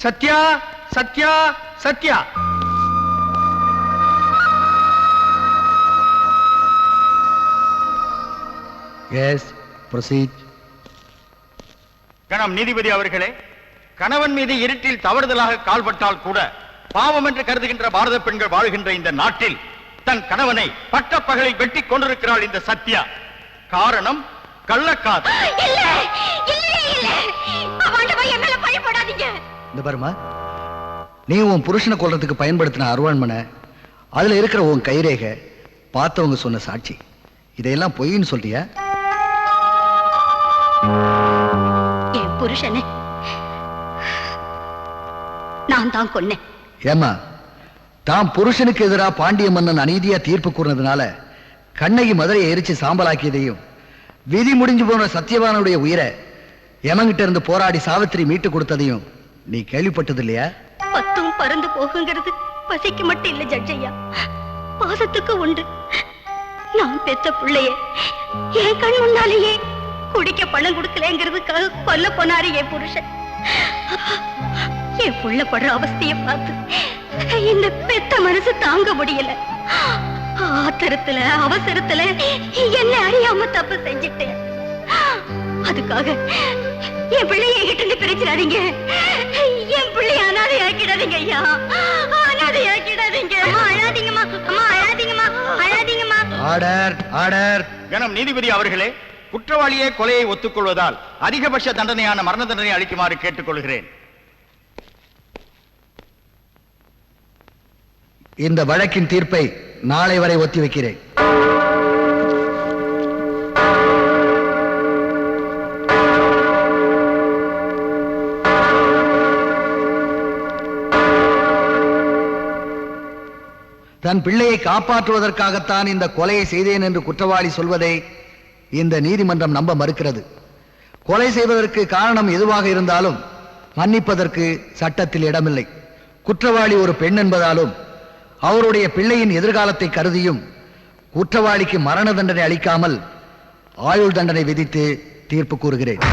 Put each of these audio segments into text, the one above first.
Sathya, Sathya, Sathya. Yes, proceed. கணம் நீதிபதி அவர்களே, கணவன் மீது இருட்டில் தவறுதலாக கால்பட்டால் கூட பாவம் என்று கருதுகின்ற பாரத பெண்கள் வாழ்கின்ற இந்த நாட்டில் தன் கணவனை பட்டப்பகலில் வெட்டி கொண்டிருக்கிறாள் இந்த சத்யா. காரணம் கள்ளக்காதல். இந்த பாருமா, நீ உன் புருஷனை கொல்றதுக்கு பயன்படுத்தின அருவாண்மனை, அதுல இருக்கிற உன் கைரேகை, பார்த்தவங்க சொன்ன சாட்சி, இதையெல்லாம் பொய்ன்னு சொல்றியா? என் புருஷனை நான் தான் கொன்னேன். ஏமா, தாம் புருஷனுக்கு எதிராக பாண்டிய மன்னன் அநீதியா தீர்ப்பு கூறினதுனால கண்ணகி மதுரையை எரிச்சு சாம்பலாக்கியதையும், விதி முடிஞ்சு போன சத்தியவானுடைய உயிரை எமங்கிட்ட இருந்து போராடி சாவித்திரி மீட்டு கொடுத்ததையும் நீ கேள்விப்பட்டது இல்லையா? பத்தும் பறந்து போகுங்கிறது பசிக்கு மட்டும் இல்ல ஜட்ஜையா, பாசத்துக்கு உண்டு. நான் பெத்த பிள்ளைய என் கண் முன்னாலேயே குடிக்க பணம் கொடுக்கலங்கிறதுக்காக கொல்ல போனாரு என் புருஷன். என் புள்ள படுற அவஸ்தைய பார்த்து இந்த பெத்த மனசு தாங்க முடியல. ஆத்திரத்துல அவசரத்துல என்ன அறியாம தப்பு செஞ்சிட்டேன். அதுக்காக என் பிள்ளைய என்கிட்ட இருந்து பிரிச்சிடாதீங்க. என் பிள்ளைய அனாதை ஆக்கிடாதீங்க ஐயா, அனாதை ஆக்கிடாதீங்க. அம்மா அழாதீங்கம்மா, அம்மா அழாதீங்கம்மா, அழாதீங்கம்மா. Order, order. கணம் நீதிபதி அவர்களே, குற்றவாளியே கொலையை ஒத்துக்கொள்வதால் அதிகபட்ச தண்டனையான மரண தண்டனை அளிக்குமாறு கேட்டுக்கொள்கிறேன். இந்த வழக்கின் தீர்ப்பை நாளை வரை ஒத்தி வைக்கிறேன். தன் பிள்ளையை காப்பாற்றுவதற்காகத்தான் இந்த கொலையை செய்தேன் என்று குற்றவாளி சொல்வதை இந்த நீதிமன்றம் நம்ப மறுக்கிறது. கொலை செய்வதற்கு காரணம் எதுவாக இருந்தாலும் மன்னிப்பதற்கு சட்டத்தில் இடமில்லை. குற்றவாளி ஒரு பெண் என்பதாலும் அவருடைய பிள்ளையின் எதிர்காலத்தை கருதியும் குற்றவாளிக்கு மரண தண்டனை அளிக்காமல் ஆயுள் தண்டனை விதித்து தீர்ப்பு கூறுகிறேன்.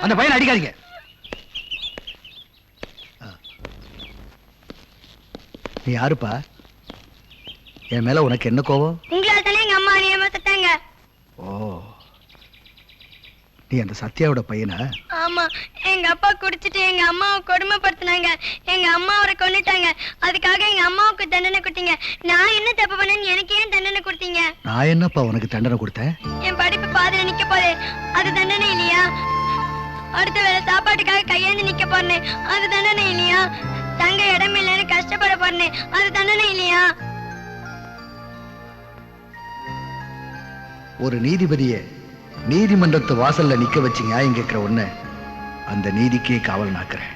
அந்த பையனை அடிக்காதீங்க. நீ யாருப்பா? என் மேல உனக்கு என்ன கோபம்? உங்களால தானே எங்க அம்மா அநியாயமா செத்தாங்க. ஓ, நீ அந்த சத்யாவோட பையனா? ஆமா, எங்க அப்பா குடிச்சிட்டு எங்க அம்மாவை கொடுமைப்படுத்தினாங்க. எங்க அம்மா அவரை கொன்னுட்டாங்க. அதுக்காக எங்க அம்மாவுக்கு தண்டனை கொடுத்தீங்க. நான் என்ன தப்பு பண்ணேன்னு எனக்கு ஏன் தண்டனை கொடுத்தீங்க? நான் என்னப்பா உனக்கு தண்டனை கொடுத்தேன்? என் படிப்பு பாதியில நிக்க போதே, அது தண்டனை இல்லையா? அடுத்த வேலை சாப்பாட்டுக்காக கையேந்து நிக்க போறேன், அது தண்டனை இல்லையா? தங்க இடம் இல்லைன்னு கஷ்டப்பட போறேன், அது தண்டனை இல்லையா? ஒரு நீதிபதியை நீதிமன்றத்து வாசல்ல நிக்க வச்சு நியாயம் கேட்கிற ஒண்ணு அந்த நீதிக்கே காவல் நாக்குறேன்.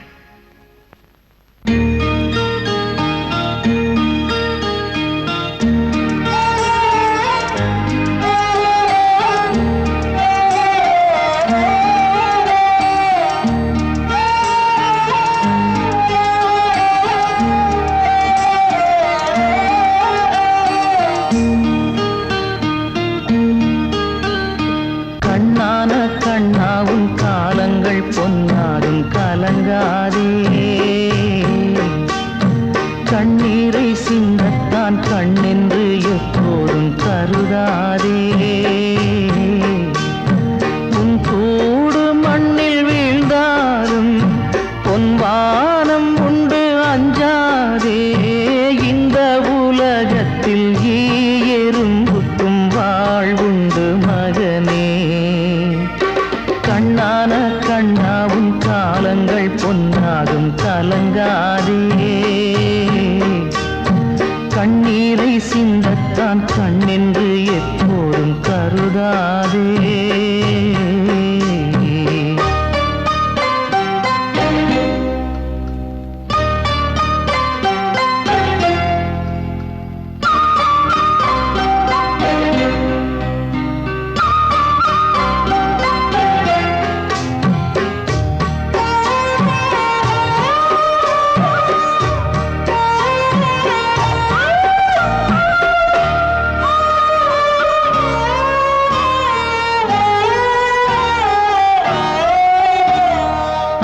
கண்ணான கண்ணாவும் காலங்கள் பொன்னாடும் கலங்கா கண்ணீரை சிந்தத்தான் கண்ணென்று எப்போதும் கருதாதே. உன் கூடு மண்ணில் வீழ்ந்தாலும் பொன்வானம் உண்டு அஞ்சாதே. இந்த உலகத்தில் எறும்புக்கும் வாழ்வுண்டு மகனே. கண்ணான கண்ணாவும் காலங்கள் பொன்னாகும் கலங்காதே. கண்ணீரை சிந்தத்தான் கண்ணென்று எப்போதும் கருதாதே.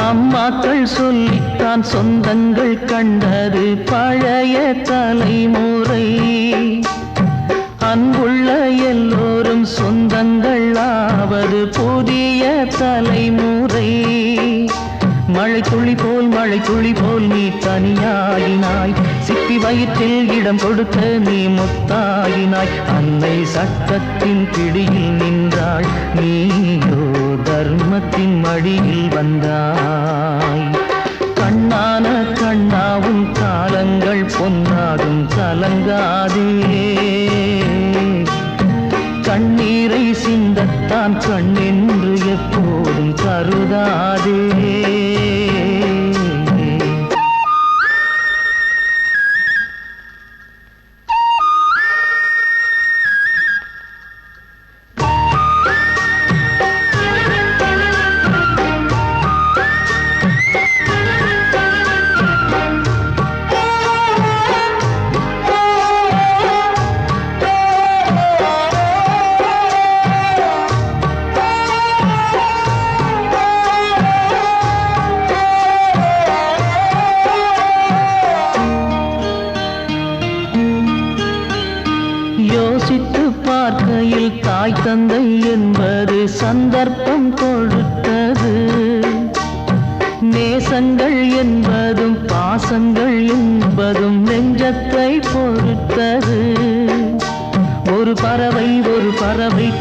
அம்மாக்கள் சொல்லித்தான் சொந்தங்கள் கண்டது பழைய தலைமுறை. அன்புள்ள எல்லோரும் சொந்தங்கள் ஆவது புதிய தலைமுறை. மழை துளி போல் நீ தனியாகினாய். சிப்பி வயிற்றில் இடம் கொடுத்த நீ முத்தாகினாய். அன்னை சட்டத்தின் பிடியில் நின்றாள், நீயோ தர்மத்தின் மடியில் வந்தாய். கண்ணான கண்ணாவும் காலங்கள் பொன்னாகும் கலங்காதே. கண்ணீரை சிந்தத்தான் கண்ணென்று எப்போதும் கருதாதே. யோசித்து பார்க்கையில் தாய் தந்தை என்பது சந்தர்ப்பம் கொடுத்தது. நேசங்கள் என்பதும் பாசங்கள் என்பதும் நெஞ்சத்தை பொறுத்தது. ஒரு பறவை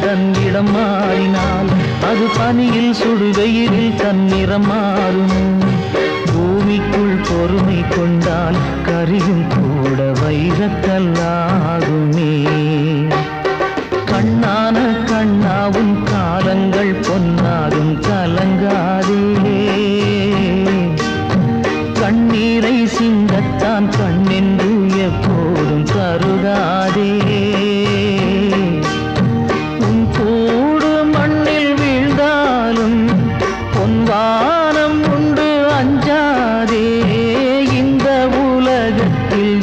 தன் இடம் மாறினால் அது பனியில் சுடுவெயிலில் தன் நிறம் மாறும். பூமிக்குள் பொறுமை கொண்டால் கரியும் கூட வைரக்கல்லாகுமே. கண்ணான கண்ணாவும் காலங்கள் பொன்னாகும் கலங்காதே. கண்ணீரை சிந்தத்தான் கண்ணென்று எப்போதும் கருதாதே. உன் கூடு மண்ணில் வீழ்ந்தாலும் பொன்வானம் உண்டு அஞ்சாதே. இந்த உலகத்தில்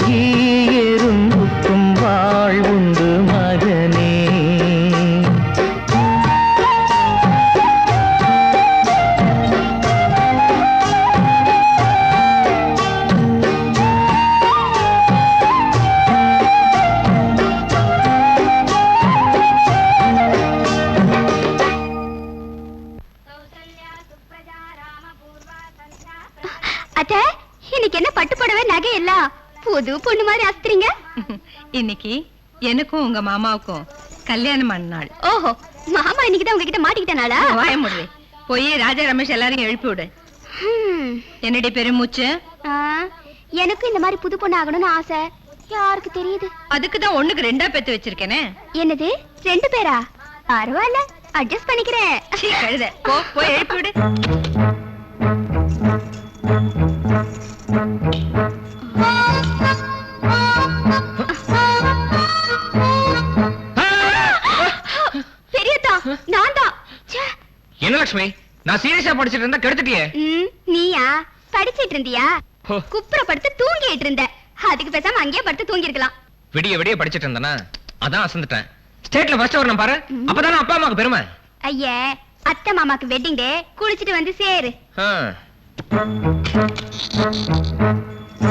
எறும்புக்கும் வாழ்வுண்டு மகனே. அத்தை, இன்னைக்கு என்ன பட்டு புடவை நகை எல்லாம் புது பொண்ணு மாதிரி அஸ்திரீங்க? இன்னைக்கு எனக்கும் உங்க மாமாவுக்கும் கல்யாணமான நாள். ஓஹோ, மாமா இன்னைக்குதான் உங்ககிட்ட மாட்டிக்கிட்டனாலா? வாய முடிவே, போய் ராஜா ரமேஷ் எல்லாரையும் எழுப்பி விடு. என்னடி பெருமூச்சு? எனக்கு இந்த மாதிரி புது பொண்ணு ஆகணும்னு ஆசை. யாருக்கு தெரியுது? அதுக்குதான் ஒண்ணுக்கு ரெண்டா பெத்து வச்சிருக்கேனே. என்னது, 2 பேரா? பரவாயில்ல, அட்ஜஸ்ட் பண்ணிக்கிறேன். கழுத, போய் எழுப்பி விடு. பெரியதா, நான் தான். என்ன லட்சுமி, நான் சீரியஸா படிச்சிட்டு இருந்தா கெடுத்துட்டியே. நீயா படிச்சிட்டு இருந்தியா? குப்புற படுத்து தூங்கிட்டு இருந்த. அதுக்கு பேசாம அங்கேயே படுத்து தூங்கி இருக்கலாம். விடிய படிச்சிட்டு இருந்தானா, அதான் அசந்துட்டேன். ஸ்டேட்ல ஃபர்ஸ்ட் வரணும் பாரு, அப்பதானே அப்பா அம்மாக்கு பெருமை. ஐயே, அத்தை மாமாக்கு வெட்டிங் டே, குளிச்சிட்டு வந்து சேரு.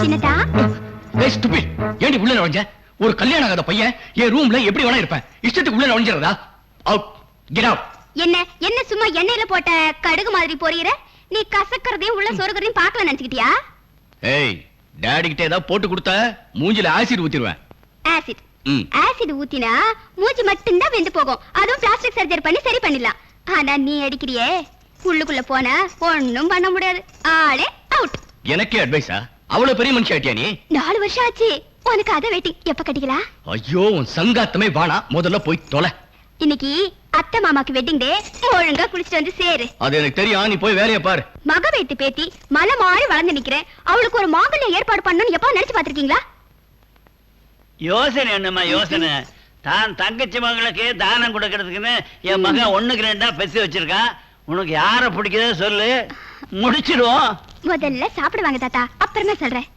சின்னதா, ஸ்டூபிட், ஏண்டி உள்ள நுழைஞ்ச? ஒரு கல்யாணம் ஆகாத பையன் என் ரூம்ல எப்படி வேணா இருப்பேன், இஷ்டத்துக்கு உள்ள நுழைஞ்சிரதா? Out, get out. என்ன சும்மா எண்ணெயில போட்ட கடுகு மாதிரி பொரியற? நீ கசக்கறதையும் உள்ள சொருகிறதையும் பார்க்கல நினைச்சுக்கிட்டியா? ஏய், டாடி கிட்ட ஏதாவது போட்டு கொடுத்த மூஞ்சில ஆசிட் ஊத்திடுவேன். ஆசிட் ஆசிட் ஊத்தினா மூஞ்சி மட்டும்தான் வெந்து போகும். அதுவும் பிளாஸ்டிக் சர்ஜரி பண்ணி சரி பண்ணிடலாம். ஆனா நீ அடிக்கிறியே, உள்ளுக்குள்ள போனா ஒண்ணும் பண்ண முடியாது. ஆளே அவுட். எனக்கே அட்வைஸா? அவ்வளவு பெரிய மனுஷன் ஆட்டியா நீ? 4 வருஷம் ஆச்சு. உனக்கு அத வெயிட்டிங். எப்ப கட்டிக்கலாம்? ஐயோ, உன் சங்காத்தமே வாணா, முதல்ல போய் தொலை. இன்னைக்கு அத்தை மாமாக்கு வெட்டிங் டே. ஒழுங்கா குளிச்சுட்டு வந்து சேரு. அது எனக்கு தெரியும், நீ போய் வேலையை பாரு. மக வைத்து பேத்தி மலை மாறி வளர்ந்து நிக்கிறேன். அவளுக்கு ஒரு மாங்கல்ய ஏற்பாடு பண்ணணும்னு எப்ப நினைச்சு பாத்திருக்கீங்களா? யோசனை என்னம்மா யோசனை? தான் தங்கச்சி மகளுக்கு தானம் கொடுக்கறதுக்குன்னு என் மகன் 1க்கு 2 பெசி வச்சிருக்கான். உனக்கு யார பிடிக்குதோ சொல்லு, முடிச்சிடுவோம். முதல்ல சாப்பிடுவாங்க தாத்தா, அப்புறமா சொல்றேன்.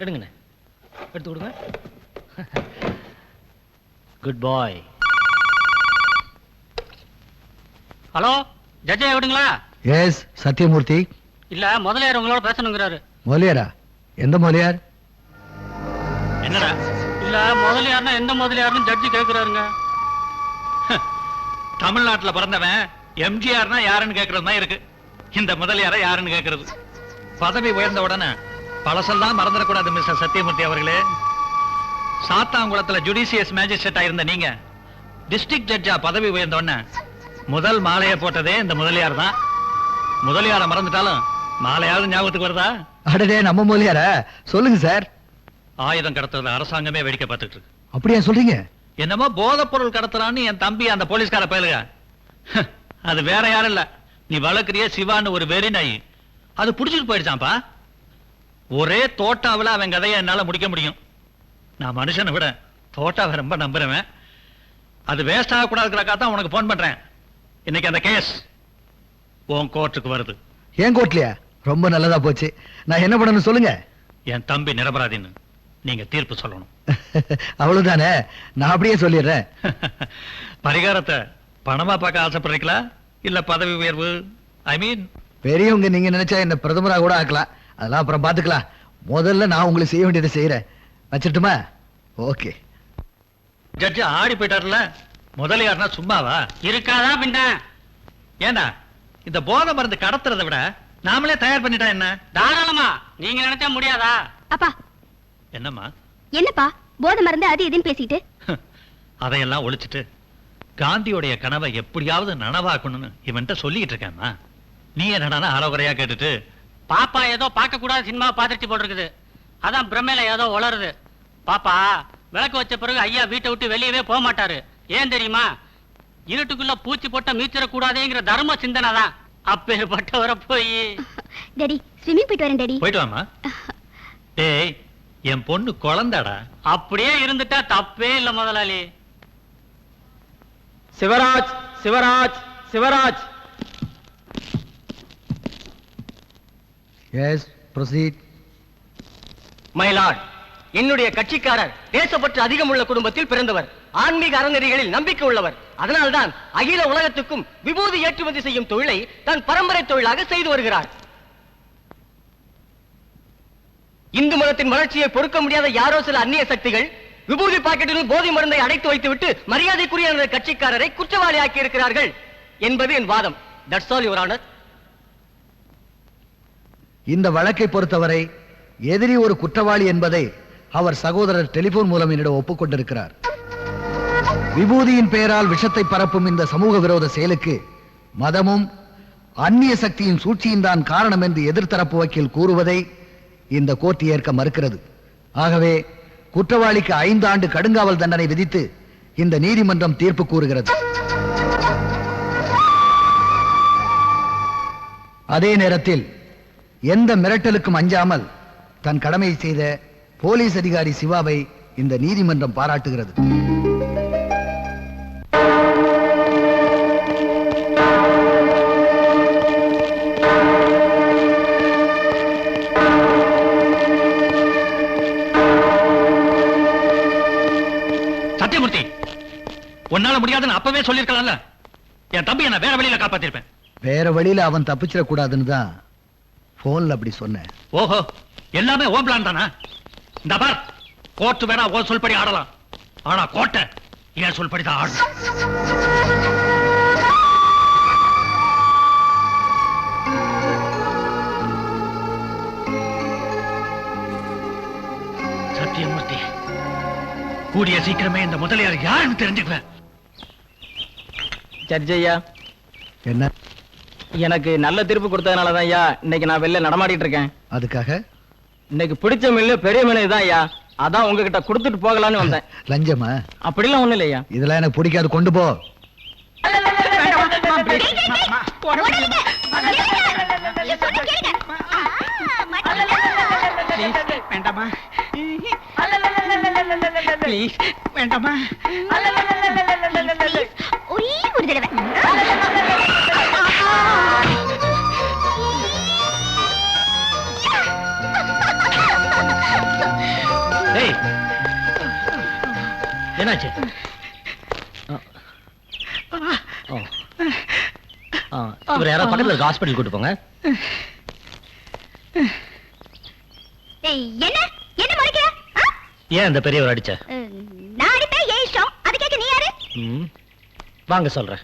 எடுங்கண்ணே, எடுத்து கொடுங்க. குட் பாய். ஹலோ, ஜட்ஜா விடுங்களா? எஸ், சத்யமூர்த்தி. இல்ல, முதலியார் உங்களோட பேசணுங்கிறாரு. முதலியாரா? எந்த முதலியார்? என்னடா? இல்ல, முதலியார்னா எந்த முதலியார்னு ஜட்ஜி கேக்குறாருங்க. தமிழ்நாட்டுல பிறந்தவன் எம்ஜிஆர்னா யாருன்னு கேக்குறது தான் இருக்கு. இந்த முதலியார யாருன்னு கேக்குறது. பதவி உயர்ந்த உடனே பழசெல்லாம் மறந்துடக்கூடாது மிஸ்டர் சத்யமூர்த்தி அவர்களே. சாத்தாங்குளத்துல ஜுடிஷியஸ் மேஜிஸ்ட்ரேட்டா இருந்த நீங்க டிஸ்ட்ரிக்ட் ஜட்ஜா பதவி உயர்ந்த உடனே முதல் மாலையை போட்டதே இந்த முதலியார் தான். முதலியார மறந்துட்டாலும் மாலையாவது ஞாபகத்துக்கு வருதா? அடடே, நம்ம முதலியாரா? சொல்லுங்க சார். ஆயுதம் கடத்துறது அரசாங்கமே வேடிக்கை பார்த்துட்டு இருக்கு. அப்படியா சொல்றீங்க? என்னமோ போதைப் பொருள் கடத்துறான்னு என் தம்பி அந்த போலீஸ்கார பயலுக. அது வேற யாரும் இல்ல, நீ வளர்க்கிறிய சிவான்னு ஒரு வெறி நாய். அது புடிச்சிட்டு போயிடுச்சான்ப்பா. ஒரே தோட்டாவில் அவன் கதையை என்னால முடிக்க முடியும். நான் மனுஷனை விட தோட்டாவை ரொம்ப நம்புறவன். அது வேஸ்ட் ஆகக்கூடாதுக்காக தான் உனக்கு போன் பண்றேன். இன்னைக்கு அந்த கேஸ் உன் கோர்ட்டுக்கு வருது. ஏன் கோர்ட்லயா? ரொம்ப நல்லதா போச்சு. நான் என்ன பண்ணணும் சொல்லுங்க. என் தம்பி நிரபராதின்னு நீங்க தீர்ப்பு சொல்லணும். அவ்வளவுதானே, நான் அப்படியே சொல்லிடுறேன். பரிகாரத்தை பணமா பார்க்க ஆசைப்படுறீங்களா இல்ல பதவி உயர்வு? ஐ மீன், பெரியவங்க நீங்க நினைச்சா என்ன பிரதமரா கூட ஆக்கலாம். அதெல்லாம் அப்புறம் பாத்துக்கலாம். முதல்ல நான் உங்களுக்கு செய்ய வேண்டியதை செய்யறேன். வச்சிட்டுமா? ஓகே. ஜட்ஜ் ஆடி போயிட்டார்ல, முதலியார்னா சும்மாவா? இருக்காதா பின்ன? ஏண்டா இந்த போதை மருந்து கடத்துறதை விட நாமளே தயார் பண்ணிட்டா என்ன? தாராளமா நீங்க நினைச்சா முடியாதா? அப்பா என்னம்மா? என்னப்பா போதை மருந்து அது இதுன்னு பேசிட்டு? அதையெல்லாம் ஒழிச்சிட்டு காந்தியோடைய கனவை எப்படியாவது நனவாக்கணும்னு இவன்ட்ட சொல்லிட்டு இருக்கேம்மா. நீ என்னடா அலோகரையா கேட்டுட்டு? பாப்பா ஏதோ பார்க்க கூடாத சினிமா பாத்துட்டு போட்டிருக்குது, அதான் பிரமையில ஏதோ உளருது. பாப்பா விளக்கு வச்ச பிறகு ஐயா வீட்டை விட்டு வெளியவே போக மாட்டாரு. ஏன் தெரியுமா? இருட்டுக்குள்ள பூச்சி போட்ட மீச்சிடக்கூடாதுங்கிற தர்ம சிந்தனை தான். அப்பேற்பட்டவரை போய் டாடி ஸ்விம்மிங் போயிட்டு வரேன் டாடி. போயிட்டு வாமா. ஏய் என் பொண்ணு குழந்தாடா. அப்படியே இருந்துட்டா தப்பே இல்ல முதலாளி. Sivaraj Sivaraj Sivaraj. Yes proceed. My lord, என்னுடைய கட்சிக்காரர் தேசப்பற்று அதிகமுள்ள குடும்பத்தில் பிறந்தவர், ஆன்மீக அறநெறிகளில் நம்பிக்கை உள்ளவர். அதனால்தான் அகில உலகத்துக்கும் விபூதி ஏற்றுமதி செய்யும் தொழிலை தன் பரம்பரை தொழிலாக செய்து வருகிறார். இந்து மதத்தின் வளர்ச்சியை பொறுக்க முடியாத யாரோ சில அந்நிய சக்திகள் விபூதி பாக்கெட்டில் போதை மருந்தை அடைத்து வைத்துவிட்டு மரியாதைக்குரிய எனது கட்சிக்காரரை குற்றவாளி ஆக்கி இருக்கிறார்கள் என்பது என் வாதம். That's all your honour. இந்த வழக்கை பொறுத்தவரை எதிரி ஒரு குற்றவாளி என்பதை அவர் சகோதரர் டெலிபோன் மூலம் என்னிடம் ஒப்புக்கொண்டிருக்கிறார். விபூதியின் பெயரால் விஷத்தை பரப்பும் இந்த சமூக விரோத செயலுக்கு மதமும் அந்நிய சக்தியின் சூழ்ச்சியும் தான் காரணம் என்று எதிர்த்தரப்பு வக்கீல் கூறுவதை இந்த கோர்ட் ஏற்க மறுக்கிறது. ஆகவே குற்றவாளிக்கு 5 ஆண்டு கடுங்காவல் தண்டனை விதித்து இந்த நீதிமன்றம் தீர்ப்பு கூறுகிறது. அதே நேரத்தில் எந்த மிரட்டலுக்கும் அஞ்சாமல் தன் கடமையை செய்த போலீஸ் அதிகாரி சிவாவை இந்த நீதிமன்றம் பாராட்டுகிறது. சத்தியமூர்த்தி, உன்னால முடியாதுன்னு அப்பவே சொல்லிருக்கலாம்ல. என் தம்பியை நான் வேற வழியில காப்பாத்திருப்பேன். வேற வழியில அவன் தப்பிச்சிடக்கூடாதுன்னு தான் போன்ல அப்படி சொன்னேன். ஓஹோ, எல்லாமே ஓ பிளான் தானா? இந்த பார், கோர்ட் வேணா ஓ சொல்படி ஆடலாம், ஆனா கோட்டை ஏன் சொல்படி தான் ஆடணும். சத்தியமூர்த்தி, கூடிய சீக்கிரமே இந்த முதலியார் யாருன்னு தெரிஞ்சுக்குவேன். ஜட்ஜையா, என்ன? எனக்கு நல்ல தீர்ப்பு கொடுத்ததுனாலதான் ஐயா இன்னைக்கு நான் வெளில நடமாடிட்டு இருக்கேன். அதுக்காக இன்னைக்கு பிடிச்ச மில்லு பெரிய மில்லு தான் ஐயா, அதான் உங்ககிட்ட கொடுத்துட்டு போகலான்னு வந்தேன். லஞ்சமா? அப்படிலாம் ஒண்ணு இல்லையா. இதெல்லாம் எனக்கு பிடிக்காது, கொண்டு போ. வேண்டாமா ப்ளீஸ், வேண்டாமா ஒரே ஒரு தடவை. ஏய், என்னாச்சு? இவர் யாராவது பக்கத்துல இருக்க ஹாஸ்பிட்டல் கூட்டு போங்க. என்ன என்ன முறைக்கிற? ஏன் இந்த பெரியவர் அடிச்ச? நான் அடிப்பேன், ஏன் இஷ்டம்? அது கேட்க நீ யாரு? வாங்க சொல்றேன்.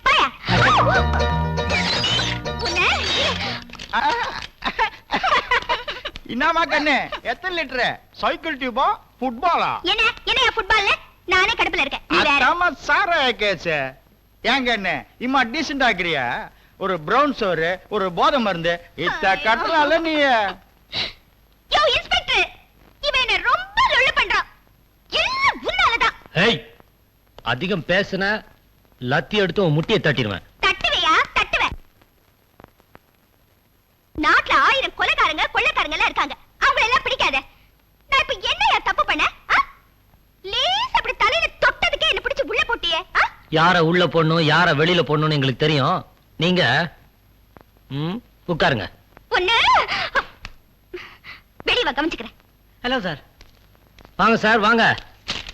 பாயா என்னமா கண்ணு, எத்தனை லிட்டரு? சைக்கிள் டியூபா ஃபுட்பாலா? என்ன என்ன ஃபுட்பால்ல நானே கடுப்புல இருக்கேன். நீ வேற. அதாம சாரா கேஸ். ஏன் கண்ணு இம்மா டீசென்ட் ஆக்குறியா? ஒரு பிரவுன் சோறு, ஒரு போதை மருந்து இத்த கட்டலால நீ. யோ இன்ஸ்பெக்டர், இவன் என்ன ரொம்ப லொள்ளு பண்றான். எல்லாம் உன்னாலதான். ஏய், அதிகம் பேசுன லத்தி எடுத்து உன் முட்டியை தட்டிடுவேன். தட்டுவையா? தட்டுவேன். நாட்டுல 1000 கொலைகாரங்க கொள்ளைக்காரங்க எல்லாம் இருக்காங்க. அவங்க எல்லாம் பிடிக்காத. நான் இப்ப என்னையா தப்பு பண்ண? லேஸ் அப்படி தலையில தொட்டதுக்கே என்ன பிடிச்சு உள்ள போட்டியே. யார உள்ள போடணும் யார வெளியில போடணும்னு எங்களுக்கு தெரியும். நீங்க உட்காருங்க. பொண்ணு வெளிய கவனிச்சுக்கிறேன். Hello sir. வாங்க சார் வாங்க.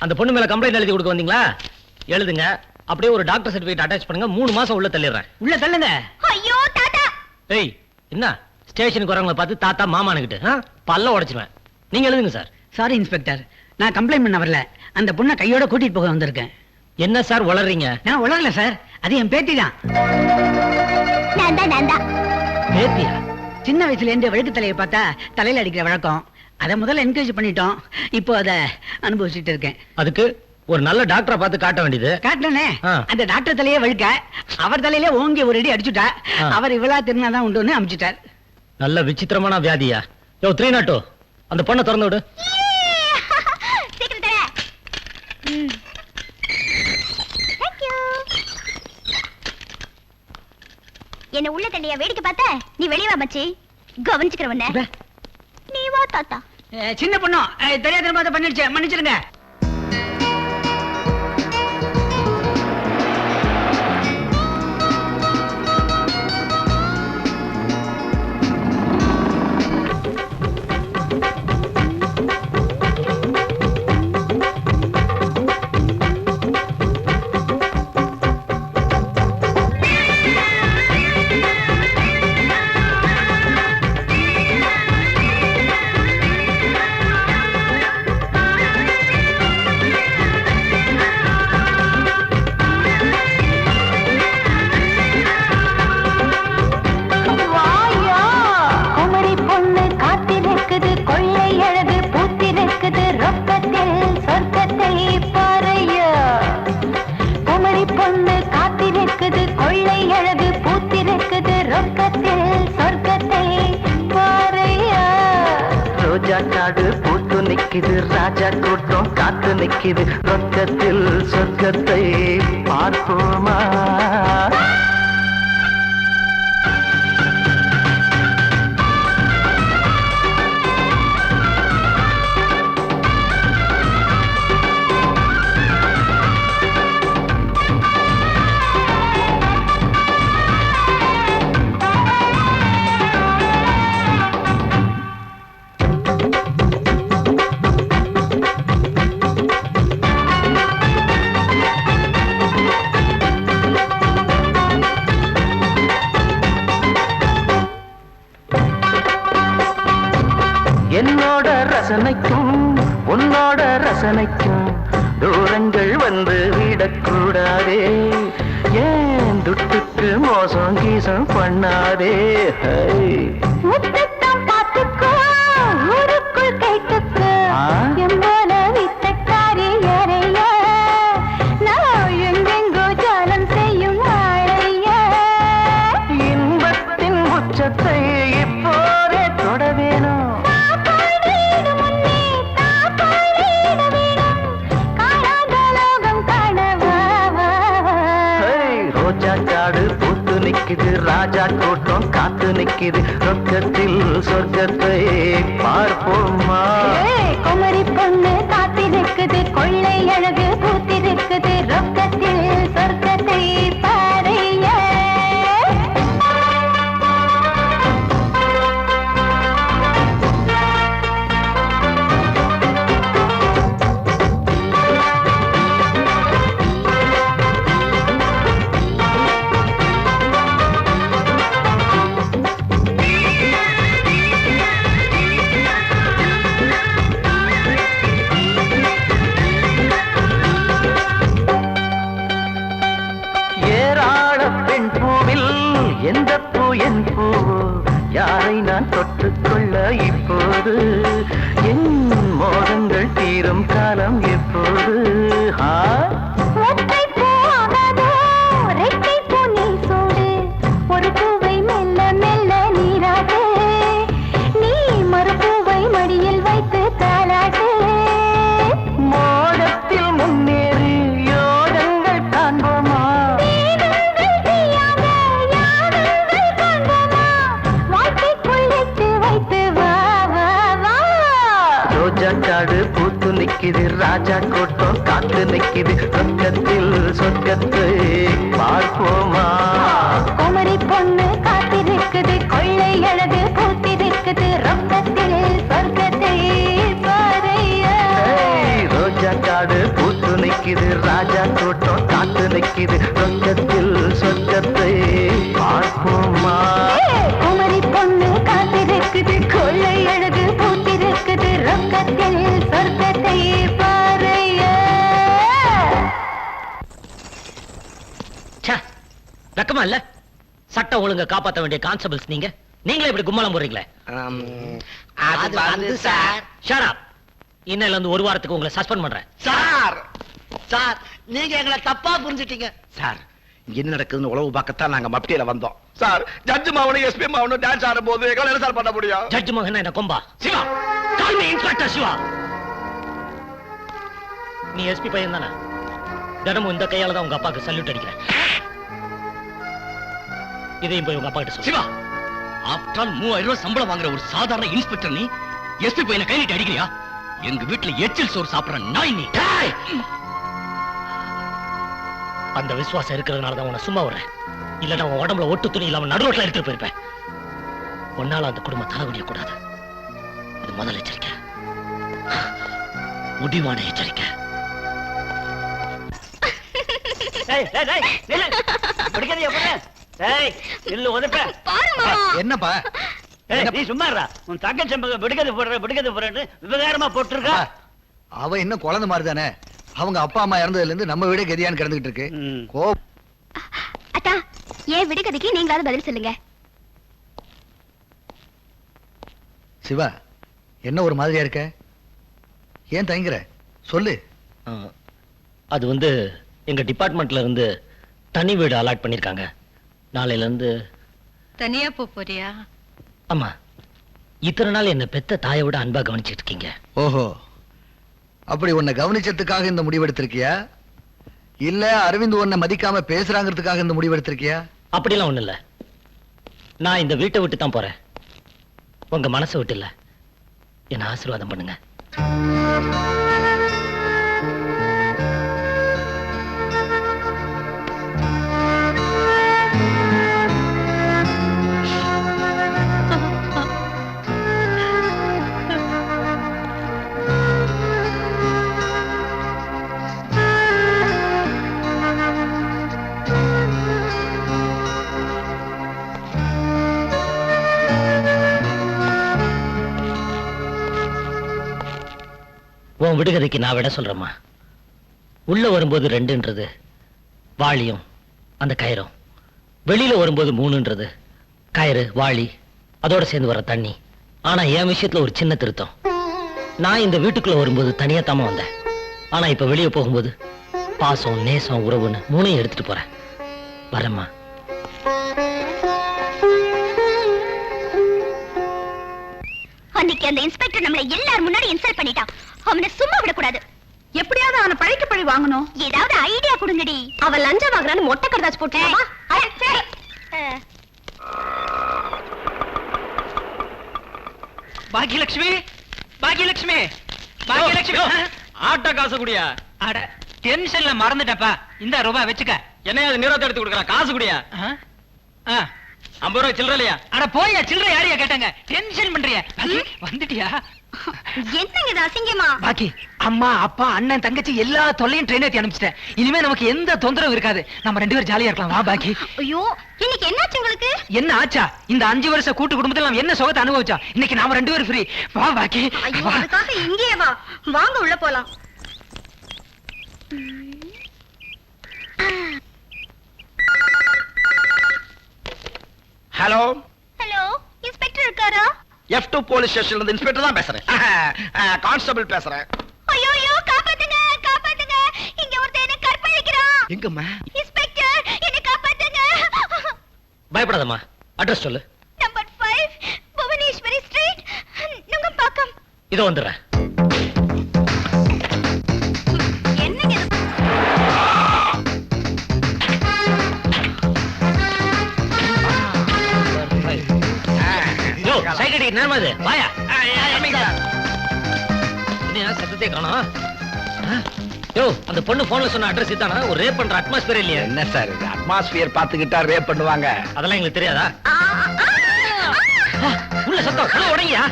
அந்த பொண்ணு மேல கம்ப்ளைண்ட் எழுதி கொடுக்க வந்தீங்களா? எழுதுங்க. அப்படியே ஒரு டாக்டர் சர்டிபிகேட் அட்டாச் பண்ணுங்க. 3 மாசம் உள்ள தள்ளிடுறேன். உள்ள தள்ளுங்க. ஐயோ தாத்தா. ஏய், என்ன ஸ்டேஷனுக்கு வரவங்களை பார்த்து தாத்தா மாமானுக்கிட்டு பல்ல உடைச்சிருவேன். நீங்க எழுதுங்க சார். சாரி இன்ஸ்பெக்டர், நான் கம்ப்ளைண்ட் பண்ண வரல. அந்த பொண்ணை கையோட கூட்டிட்டு போக வந்திருக்கேன். என்ன சார் உளறீங்க? நான் உளரல சார். அது என் பேத்தி தான். நான் தான். பேத்தியா? சின்ன வயசுல இருந்து வெளுக்கு தலையை பார்த்தா தலையில அடிக்கிற வழக்கம். அதை முதல்ல என்கரேஜ் பண்ணிட்டோம். இப்போ அதை அனுபவிச்சுட்டு இருக்கேன். அதுக்கு ஒரு நல்ல டாக்டரை பார்த்து காட்ட வேண்டியது. காட்டனே அந்த டாக்டர் தலையே வழுக்க அவர் தலையிலே ஓங்கி ஒரு அடி அடிச்சுட்டா. அவர் இவ்வளா திருநாதான் உண்டுன்னு அமிச்சுட்டார். நல்ல விசித்திரமான வியாதியா? யோ 302 அந்த பொண்ணை திறந்து விடு. என்ன உள்ள தள்ளியா வேடிக்கை பார்த்த? நீ வெளியே வா மச்சி, கவனிச்சுக்கிறவன. நீ வா தாத்தா. சின்ன பொண்ணு தெரியாத மாதிரி பண்ணிடுச்சு, மன்னிச்சிருங்க. ராஜா கூட்டம் காத்து நிக்குது, ரொக்கத்தில் சொர்க்கத்தை பார்ப்போமா? என்னோட ரசனைக்கும் உன்னோட ரசனைக்கும் தூரங்கள் வந்து விடக்கூடாதே. ஏன் துட்டுக்கு மோசம் கீசம் பண்ணாதே. பார்த்துக்கோ ஊருக்குள் கைட்டுக்கு எம்போல வித்தக்காரி அறைய நான் எங்கெங்கோ ஜாலம் செய்யும் ஆளைய. இன்பத்தின் உச்சத்தை இப்போதே தொட வேணும். காடு பூத்து நிக்குது, ராஜா கூட்டம் காத்து நிக்குது, ரொக்கத்தில் சொர்க்கத்தை பார்ப்போமா? குமரி பொண்ணு காத்தி நிற்குது, கொள்ளை அழகு பூத்தி நிற்குது, ரொக்கத்தில் சொர்க்கத்தை பாறைய. எந்த பூ என் பூவோ யாரை நான் தொட்டுக்கொள்ள இப்போது? என் மோகங்கள் தீரும் காலம் எப்போது? ஒரு பூவை மெல்ல மெல்ல நீராட்டு, நீ மறுபூவை மடியில் வைத்து தாளாட்டு. மோகத்தில் முன்னேறி யோகங்கள் காண்போமா? காடு பூத்து நிக்குது, ராஜா கூட்டம் காத்து நிக்குது, சொர்க்கத்தில் சொர்க்கத்தை பார்ப்போமா? குமரி பொண்ணு காத்திருக்குது, கொள்ளை அழகு பூத்திருக்குது, ரொக்கத்தில் சொர்க்கத்தை பாறைய. ரோஜா காடு பூத்து நிக்குது, ராஜா கூட்டம் காத்து நிக்குது, சொர்க்கத்தில் சொர்க்கத்தை பார்ப்போமா? குமரி பொண்ணு காத்திருக்குது, கொள்ளை அழகு பூத்திருக்குது, ரொக்கத்தில் சொர்க்கத்தை பாறைய. வெக்கமா இல்ல? சட்டம் ஒழுங்க காப்பாத்த வேண்டிய கான்ஸ்டபிள்ஸ் நீங்களே இப்படி கும்மலம் போடுறீங்களே. அது வந்து சார். Shut up. இன்னையில இருந்து ஒரு வாரத்துக்கு உங்களை சஸ்பெண்ட் பண்றேன். சார் சார் நீங்க எங்களை தப்பா புரிஞ்சுட்டீங்க சார். இங்க என்ன நடக்குதுன்னு உளவு பார்க்கத்தான் நாங்க மப்டியில வந்தோம் சார். ஜட்ஜ் மாவனும் எஸ்பி மாவனும் டான்ஸ் ஆடும் போது எங்களை என்ன சார் பண்ண முடியும்? ஜட்ஜ் மகன் என்ன கொம்பா? Siva, call me inspector Siva. நீ எஸ்பி பையன் தானே? தினமும் இந்த கையால தான் உங்க அப்பாவுக்கு சல்யூட் அடிக்கிறேன். இதையும் போய் உங்க அப்பா கிட்ட சொல்லு. சிவா, ஆப்டால் 3000 ரூபாய் சம்பளம் வாங்குற ஒரு சாதாரண இன்ஸ்பெக்டர் நீ எஸ்பி பையனை கையிட்டு அடிக்கிறியா? எங்க வீட்டுல எச்சில் சோறு சாப்பிடுற நாய் நீ. அந்த விசுவாசம் இருக்கிறதுனால தான் உன்னை சும்மா விடுறேன். இல்லன்னா உன் உடம்புல ஒட்டு துணி இல்லாம நடுரோட்ல எடுத்துட்டு போயிருப்பேன். உன்னால அந்த குடும்பம் தலைகுடிய கூடாது. இது முதல் எச்சரிக்கை, முடிவான எச்சரிக்கை. என்னப்பா? நீ சும்மா உன் தங்கச்சி விடுக்கிறது போடுறேன்னு விவகாரமா போட்டிருக்கா. அவ இன்னும் குழந்தை மாதிரி தானே. அவங்க அப்பா அம்மா இறந்ததுல இருந்து நம்ம வீட கதியான்னு கிடந்துகிட்டு இருக்கு. அத்தா, ஏன் விடுகதைக்கு நீங்களாவது பதில் சொல்லுங்க. சிவா, என்ன ஒரு மாதிரியா இருக்க? ஏன் தயங்குற? சொல்லு. அது வந்து எங்க டிபார்ட்மெண்ட்ல இருந்து தனி வீடு அலாட் பண்ணிருக்காங்க. நாளையில இருந்து தனியா போறியா? ஆமா. இத்தனை நாள் என்ன பெத்த தாயை விட அன்பா கவனிச்சிட்டு இருக்கீங்க. ஓஹோ, அப்படி உன்னை கவனிச்சதுக்காக இந்த முடிவெடுத்திருக்கியா? இல்ல அரவிந்த் உன்னை மதிக்காம பேசுறாங்கிறதுக்காக இந்த முடிவெடுத்திருக்கியா? அப்படிலாம் ஒண்ணு இல்ல. நான் இந்த வீட்டை விட்டு தான் போறேன். உங்க மனசை விட்டு இல்ல. என்ன ஆசீர்வாதம் பண்ணுங்க. உன் விடுகதைக்கு நான் விட சொல்றேம்மா. உள்ள வரும்போது 2ன்றது வாளியும் அந்த கயிறும், வெளியில வரும்போது 3ன்றது கயிறு வாளி அதோட சேர்ந்து வர தண்ணி. ஆனா என் விஷயத்துல ஒரு சின்ன திருத்தம். நான் இந்த வீட்டுக்குள்ள வரும்போது தனியா தாமா வந்தேன். ஆனா இப்ப வெளியே போகும்போது பாசம் நேசம் உறவுன்னு 3ஐயும் எடுத்துட்டு போறேன். வரேம்மா. அன்னைக்கு அந்த இன்ஸ்பெக்டர் நம்மளை எல்லாரும் முன்னாடி இன்சல்ட் பண்ணிட்டான். அவனை சும்மா விடக்கூடாது. எப்படியாவது அவனை பழிக்கு பழி வாங்கணும். ஏதாவது ஐடியா கொடுங்கடி. அவன் லஞ்சம் வாங்குறான்னு மொட்டை கரதாச்சு போட்டுமா? பாக்கியலட்சுமி, பாக்கியலட்சுமி, பாக்கியலட்சுமி. ஆட்டோ காசு குடியா? அட டென்ஷன்ல மறந்துட்டப்பா. இந்த ரூபாய் வச்சுக்க. என்ன அது நீரோத்த எடுத்து கொடுக்குற காசு குடியா? 50 ரூபாய் சில்லற இல்லையா? அட போயா, சில்லற யாரையா கேட்டாங்க? டென்ஷன் பண்றிய? வந்துட்டியா? என்னங்க இது அசிங்கமா? பாக்கி அம்மா அப்பா அண்ணன் தங்கச்சி எல்லா தொல்லையும் ட்ரெயின் ஏத்தி அனுப்பிச்சிட்டேன். இனிமே நமக்கு எந்த தொந்தரவும் இருக்காது. நம்ம 2 பேரும் ஜாலியா இருக்கலாம். வா பாக்கி. ஐயோ, இன்னைக்கு என்னாச்சு உங்களுக்கு? என்ன ஆச்சா? இந்த 5 வருஷ கூட்டு குடும்பத்துல நம்ம என்ன சுகத்தை அனுபவிச்சா? இன்னைக்கு நாம 2 பேரும் ஃப்ரீ. வா பாக்கி. ஐயோ, அதுக்காக இங்கேயே வா. வாங்க உள்ள போலாம். ஹலோ ஹலோ, இன்ஸ்பெக்டர் இருக்காரா? F2 போலீஸ் ஸ்டேஷன்ல இருந்து இன்ஸ்பெக்டர் தான் பேசுறேன். கான்ஸ்டபிள் பேசுறேன். ஐயோ ஐயோ, காப்பாத்துங்க காப்பாத்துங்க. இங்க ஒருத்தன் என்ன கற்பழிக்கிறான். எங்கம்மா? இன்ஸ்பெக்டர், என்ன காப்பாத்துங்க. பயப்படாதம்மா. அட்ரஸ் சொல்லு. Number 5 Bhuvaneswari street, Nungambakkam. இதோ வந்துடுறேன். என்னங்க இது? யோ, சைட் அடிக்க நேரமா இது. வாயா. என்ன சத்தத்தை காணோம்? யோ, அந்த பொண்ணு போன்ல சொன்ன அட்ரஸ் இதானா? ஒரு ரேப் பண்ற அட்மாஸ்பியர் இல்லையா? என்ன சார் இது? அட்மாஸ்பியர் பாத்துக்கிட்டா ரேப் பண்ணுவாங்க. அதெல்லாம் எங்களுக்கு தெரியாதா? உள்ள சத்தம் கதவு உடைங்கயா.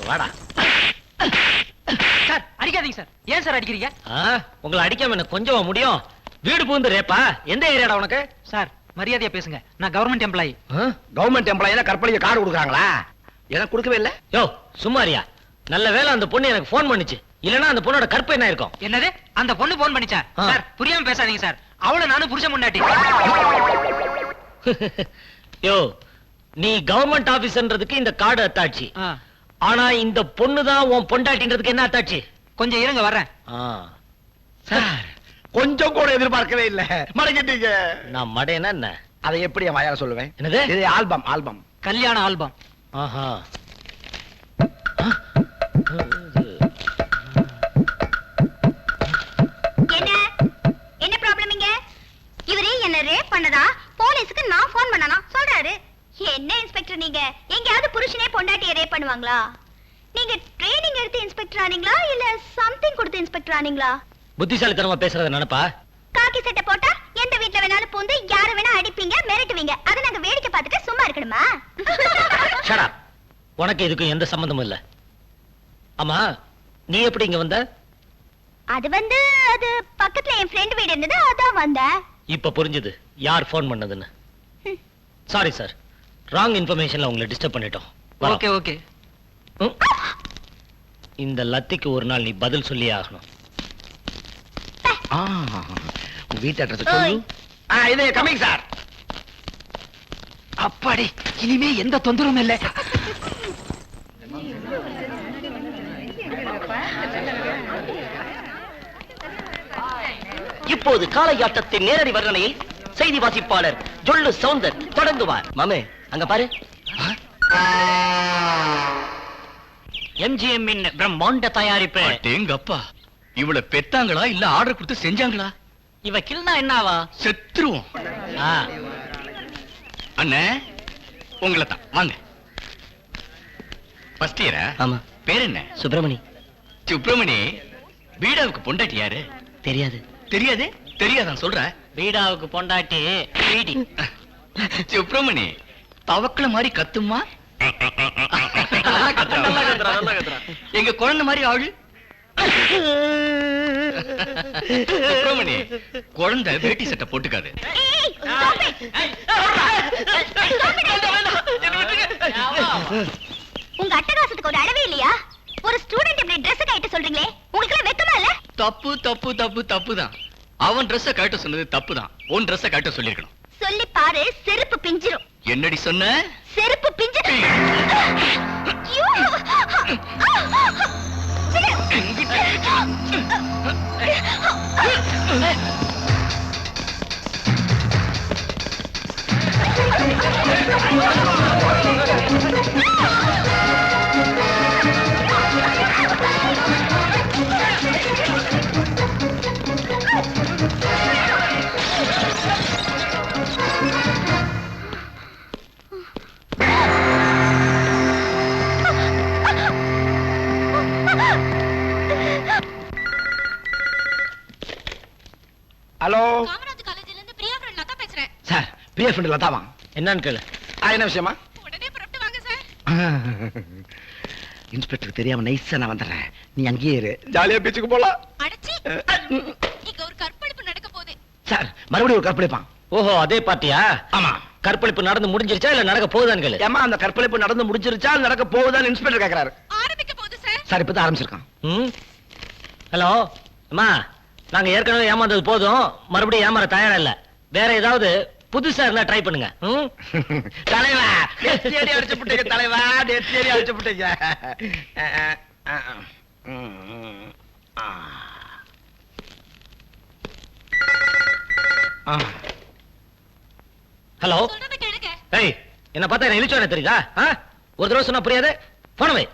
வாடா. சார் அடிக்காதீங்க சார். ஏன் சார் அடிக்கிறீங்க? உங்களை அடிக்காம என்ன கொஞ்சம் முடியும்? வீடு பூந்து ரேப்பா? எந்த ஏரியாடா உனக்கு? சார் மரியாதையா பேசுங்க. நான் கவர்மெண்ட் எம்ப்ளாயி. கவர்மெண்ட் எம்ப்ளாயினா கற்பழிக்க கார்டு கொடுக்குறாங்களா? எனக்கு கொடுக்கவே இல்ல. யோ சும்மாரியா. நல்ல வேளை அந்த பொண்ணு எனக்கு போன் பண்ணுச்சு. இல்லனா அந்த பொண்ணோட கற்பு என்ன இருக்கும்? என்னது அந்த பொண்ணு போன் பண்ணிச்சா? சார் புரியாம பேசாதீங்க சார். அவள நானும் புருஷன் முன்னாடி. யோ, நீ கவர்மெண்ட் ஆபீசர்ன்றதுக்கு இந்த கார்டு அத்தாட்சி. ஆனா இந்த பொண்ணு தான் உன் பொண்டாட்டின்றதுக்கு என்ன அத்தாட்சி? கொஞ்சம் இருங்க வர்றேன். சார் கொஞ்சம் கூட எதிர்பார்க்கவே இல்ல. மடங்கிட்டீங்க. நான் மடையனா என்ன? அதை எப்படி என் வாயால சொல்லுவேன்? என்னது? இது ஆல்பம். கல்யாண ஆல்பம். ஆஹா. என்ன ப்ராப்ளம் இங்க? இவரே என்ன ரேப் பண்ணதா போலீஸ்க்கு நான் ஃபோன் பண்ணனா சொல்றாரு. என்ன இன்ஸ்பெக்டர் நீங்க? எங்கயாவது புருஷனே பொண்டாட்டியை ரேப் பண்ணுவாங்களா? நீங்க ட்ரெய்னிங் எடுத்து இன்ஸ்பெக்டர் ஆனீங்களா இல்ல சம்திங் கொடுத்து இன்ஸ்பெக்டர் ஆனீங்களா? புத்திசாலித்தனமா பேசுறத நினைப்பா? காக்கி சட்டை போட்டா எந்த வீட்ல வேணாலும் பூந்து யார வேணா அடிப்பீங்க, மிரட்டுவீங்க. அத நாங்க வேடிக்கை பார்த்துட்டு சும்மா இருக்கணுமா? Shut up. உனக்கு இதுக்கு எந்த சம்பந்தமும் இல்ல. ஆமா, நீ எப்படி இங்க வந்த? அது பக்கத்துல என் ஃப்ரெண்ட் வீடு இருந்தது, அதான் வந்தேன். இப்ப புரிஞ்சது யார் ஃபோன் பண்ணதுன்னு. சாரி சார், ராங் இன்ஃபர்மேஷன்ல உங்களை டிஸ்டர்ப் பண்ணிட்டோம். Okay okay. இந்த லத்திக்கு ஒரு நாள் நீ பதில் சொல்லியே ஆகணும். வீட்டு அட்ரஸ் சொல்லு. இது கமிங் சார். அப்பாடி, இனிமே எந்த தொந்தரவும் இல்ல. இப்போது காளையாட்டத்தின் நேரடி வர்ணனையில் செய்தி வாசிப்பாளர் ஜொல்லு சவுந்தர் தொடங்குவார். மாமே, அங்க பாரு. MGM இன் பிரம்மாண்ட தயாரிப்பு. எங்கப்பா, இவ்வளவு பெத்தாங்களா இல்ல ஆர்டர் கொடுத்து செஞ்சாங்களா? இவ கிள்னா என்னவா? செத்துருவோம். அண்ணே, உங்களை தான் வாங்க. ஃபர்ஸ்ட் இயரா? ஆமா. பேர் என்ன? சுப்பிரமணி. சுப்பிரமணி, பீடாவுக்கு பொண்டாட்டி யாரு? தெரியாது. தெரியாது? தெரியாதான் சொல்ற? பீடாவுக்கு பொண்டாட்டி பீடி. சுப்பிரமணி, தவக்கல மாதிரி கத்துமா? எங்க குழந்தை மாதிரி ஆளு. சுப்பிரமணி, குழந்தை வேட்டி சட்டை போட்டுக்காது. உங்க அட்டகாசத்துக்கு ஒரு அளவே இல்லையா? ஒரு ஸ்டூடண்ட் இப்படி Dress கட்ட சொல்றீங்களே, உங்களுக்கு எல்லாம் வெக்கமா இல்ல? தப்பு தப்பு தப்பு தப்புதான். அவன் Dress கட்ட சொன்னது தப்புதான். உன் Dress கட்ட சொல்லிருக்கணும். சொல்லி பாரு, செருப்பு பிஞ்சிரும். என்னடி சொன்ன? செருப்பு பிஞ்சிரும். ஐயோ! ஹலோ காமராஜ் காலேஜ்ல இருந்து பிரியா ஃப்ரெண்ட் லதா பேசுறேன். சார், பிரியா ஃப்ரெண்ட் லதாவா? என்னன்னு கேளு. என்ன விஷயமா? உடனே புறப்பட்டு வாங்க சார். இன்ஸ்பெக்டர் தெரியாம நைஸா நான் வந்துடுறேன். நீ அங்கேயே இரு, ஜாலியா பீச்சுக்கு போலாம். அடச்சி, இங்க ஒரு கற்பழிப்பு நடக்க போகுது. சார், மறுபடியும் ஒரு கற்பழிப்பான். ஓஹோ, அதே பார்ட்டியா? ஆமா. கற்பழிப்பு நடந்து முடிஞ்சிருச்சா இல்ல நடக்க போகுதான்னு கேளு. ஏமா, அந்த கற்பழிப்பு நடந்து முடிஞ்சிருச்சா நடக்க போகுதான்னு இன்ஸ்பெக்டர் கேக்குறாரு. ஆரம்பிக்க போகுது சார். சார், இப்பதான் ஆரம்பிச்சிருக்கான். ஹலோ அம்மா, நாங்க ஏற்கனவே ஏமாந்தது போதும், மறுபடியும் ஏமாற தயாரா இல்ல. வேற ஏதாவது புதுசா இருந்தா ட்ரை பண்ணுங்க. தலைவா, நெத்தியடி அடிச்சு புட்டீங்க. தலைவா, நெத்தியடி அடிச்சு புட்டீங்க. ஹலோ. சொல்றத கேளுங்க. ஏய், என்ன பார்த்தா என்ன இழுச்சோனே தெரியுதா? ஒரு தடவை சொன்னா புரியாது. போன வை.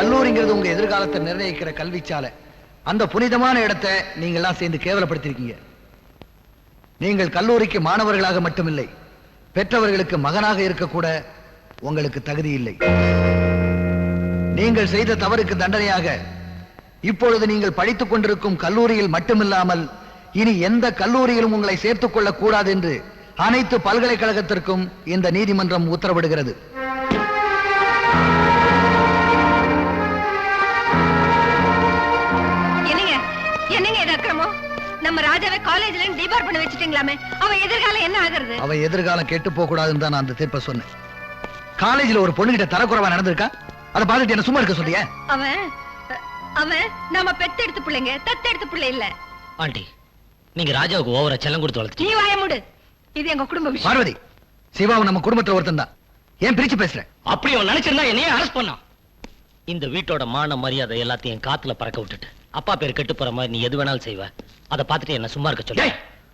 கல்லூரிங்கிறது உங்க எதிர்காலத்தை நிர்ணயிக்கிற கல்விச்சாலை. அந்த புனிதமான இடத்தை நீங்கள்லாம் சேர்ந்து கேவலப்படுத்திருக்கீங்க. நீங்கள் கல்லூரிக்கு மாணவர்களாக மட்டுமில்லை, பெற்றவர்களுக்கு மகனாக இருக்கக்கூட உங்களுக்கு தகுதி இல்லை. நீங்கள் செய்த தவறுக்கு தண்டனையாக இப்பொழுது நீங்கள் படித்துக் கொண்டிருக்கும் கல்லூரியில் மட்டுமில்லாமல் இனி எந்த கல்லூரியிலும் உங்களை சேர்த்துக் கொள்ளக் கூடாது என்று அனைத்து பல்கலைக்கழகத்திற்கும் இந்த நீதிமன்றம் உத்தரவிடுகிறது. நம்ம ராஜாவை காலேஜ்ல டிபார் பண்ண வச்சிட்டீங்களாமே, அவ எதிர்காலம் என்ன ஆகிறது? அவ எதிர்காலம் கெட்டு போக கூடாதுன்னு தான் நான் அந்த தீர்ப்பை சொன்னேன். காலேஜ்ல ஒரு பொண்ணுகிட்ட தரக்குறைவா நடந்திருக்கா, அதை பார்த்துட்டு என்ன சும்மா இருக்க சொல்றியா? அவன் நம்ம பெத்தெடுத்த பிள்ளைங்க, தத்தெடுத்த பிள்ளை இல்ல. ஆண்டி, நீங்க ராஜாவுக்கு ஓவரா செல்லம் கொடுத்து வளர்த்து. நீ வாய மூடு, இது எங்க குடும்ப விஷயம். பார்வதி, சிவாவும் நம்ம குடும்பத்துல ஒருத்தன் தான், ஏன் பிரிச்சு பேசுற? அப்படி அவன் நினைச்சிருந்தா என்னையே அரெஸ்ட் பண்ணான். இந்த வீட்டோட மான மரியாதை எல்லாத்தையும் காத்துல பறக்க விட்டுட்டு அப்பா பேர் கெட்டு போற மாதிரி நீ எது வேணாலும் செய்வ. அதை பார்த்துட்டு என்ன சும்மா இருக்க சொல்லு.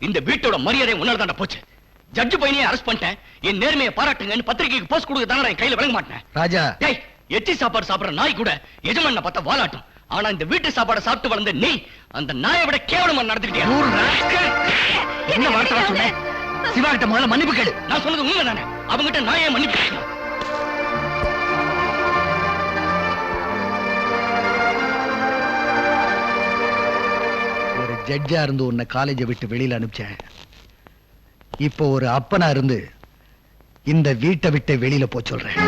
இந்த வீட்டோட மரியாதை உன்னால தாண்டா போச்சு. ஜட்ஜ் பையனையே அரெஸ்ட் பண்ணிட்டேன், என் நேர்மையை பாராட்டுங்கன்னு பத்திரிகைக்கு போஸ்ட் கொடுக்க தானே என் கையில விளங்க மாட்டேன். ராஜா, எச்சி சாப்பாடு சாப்பிடுற நாய் கூட எஜமான பார்த்தா வாலாட்டும். ஆனா இந்த வீட்டு சாப்பாடை சாப்பிட்டு வளர்ந்த நீ அந்த நாயை விட கேவலமா நடந்துக்கிட்டியா? என்ன வார்த்தை சொன்ன? சிவா கிட்ட முதல்ல மன்னிப்பு கேளு. நான் சொன்னது உண்மை தானே, அவங்கிட்ட நாயே மன்னிப்பு கேட்கணும். ஒரு ஜட்ஜா இருந்து உன்னை காலேஜை விட்டு வெளியில அனுப்பிச்சேன். இப்போ ஒரு அப்பனா இருந்து இந்த வீட்டை விட்டு வெளியில போ சொல்றேன்.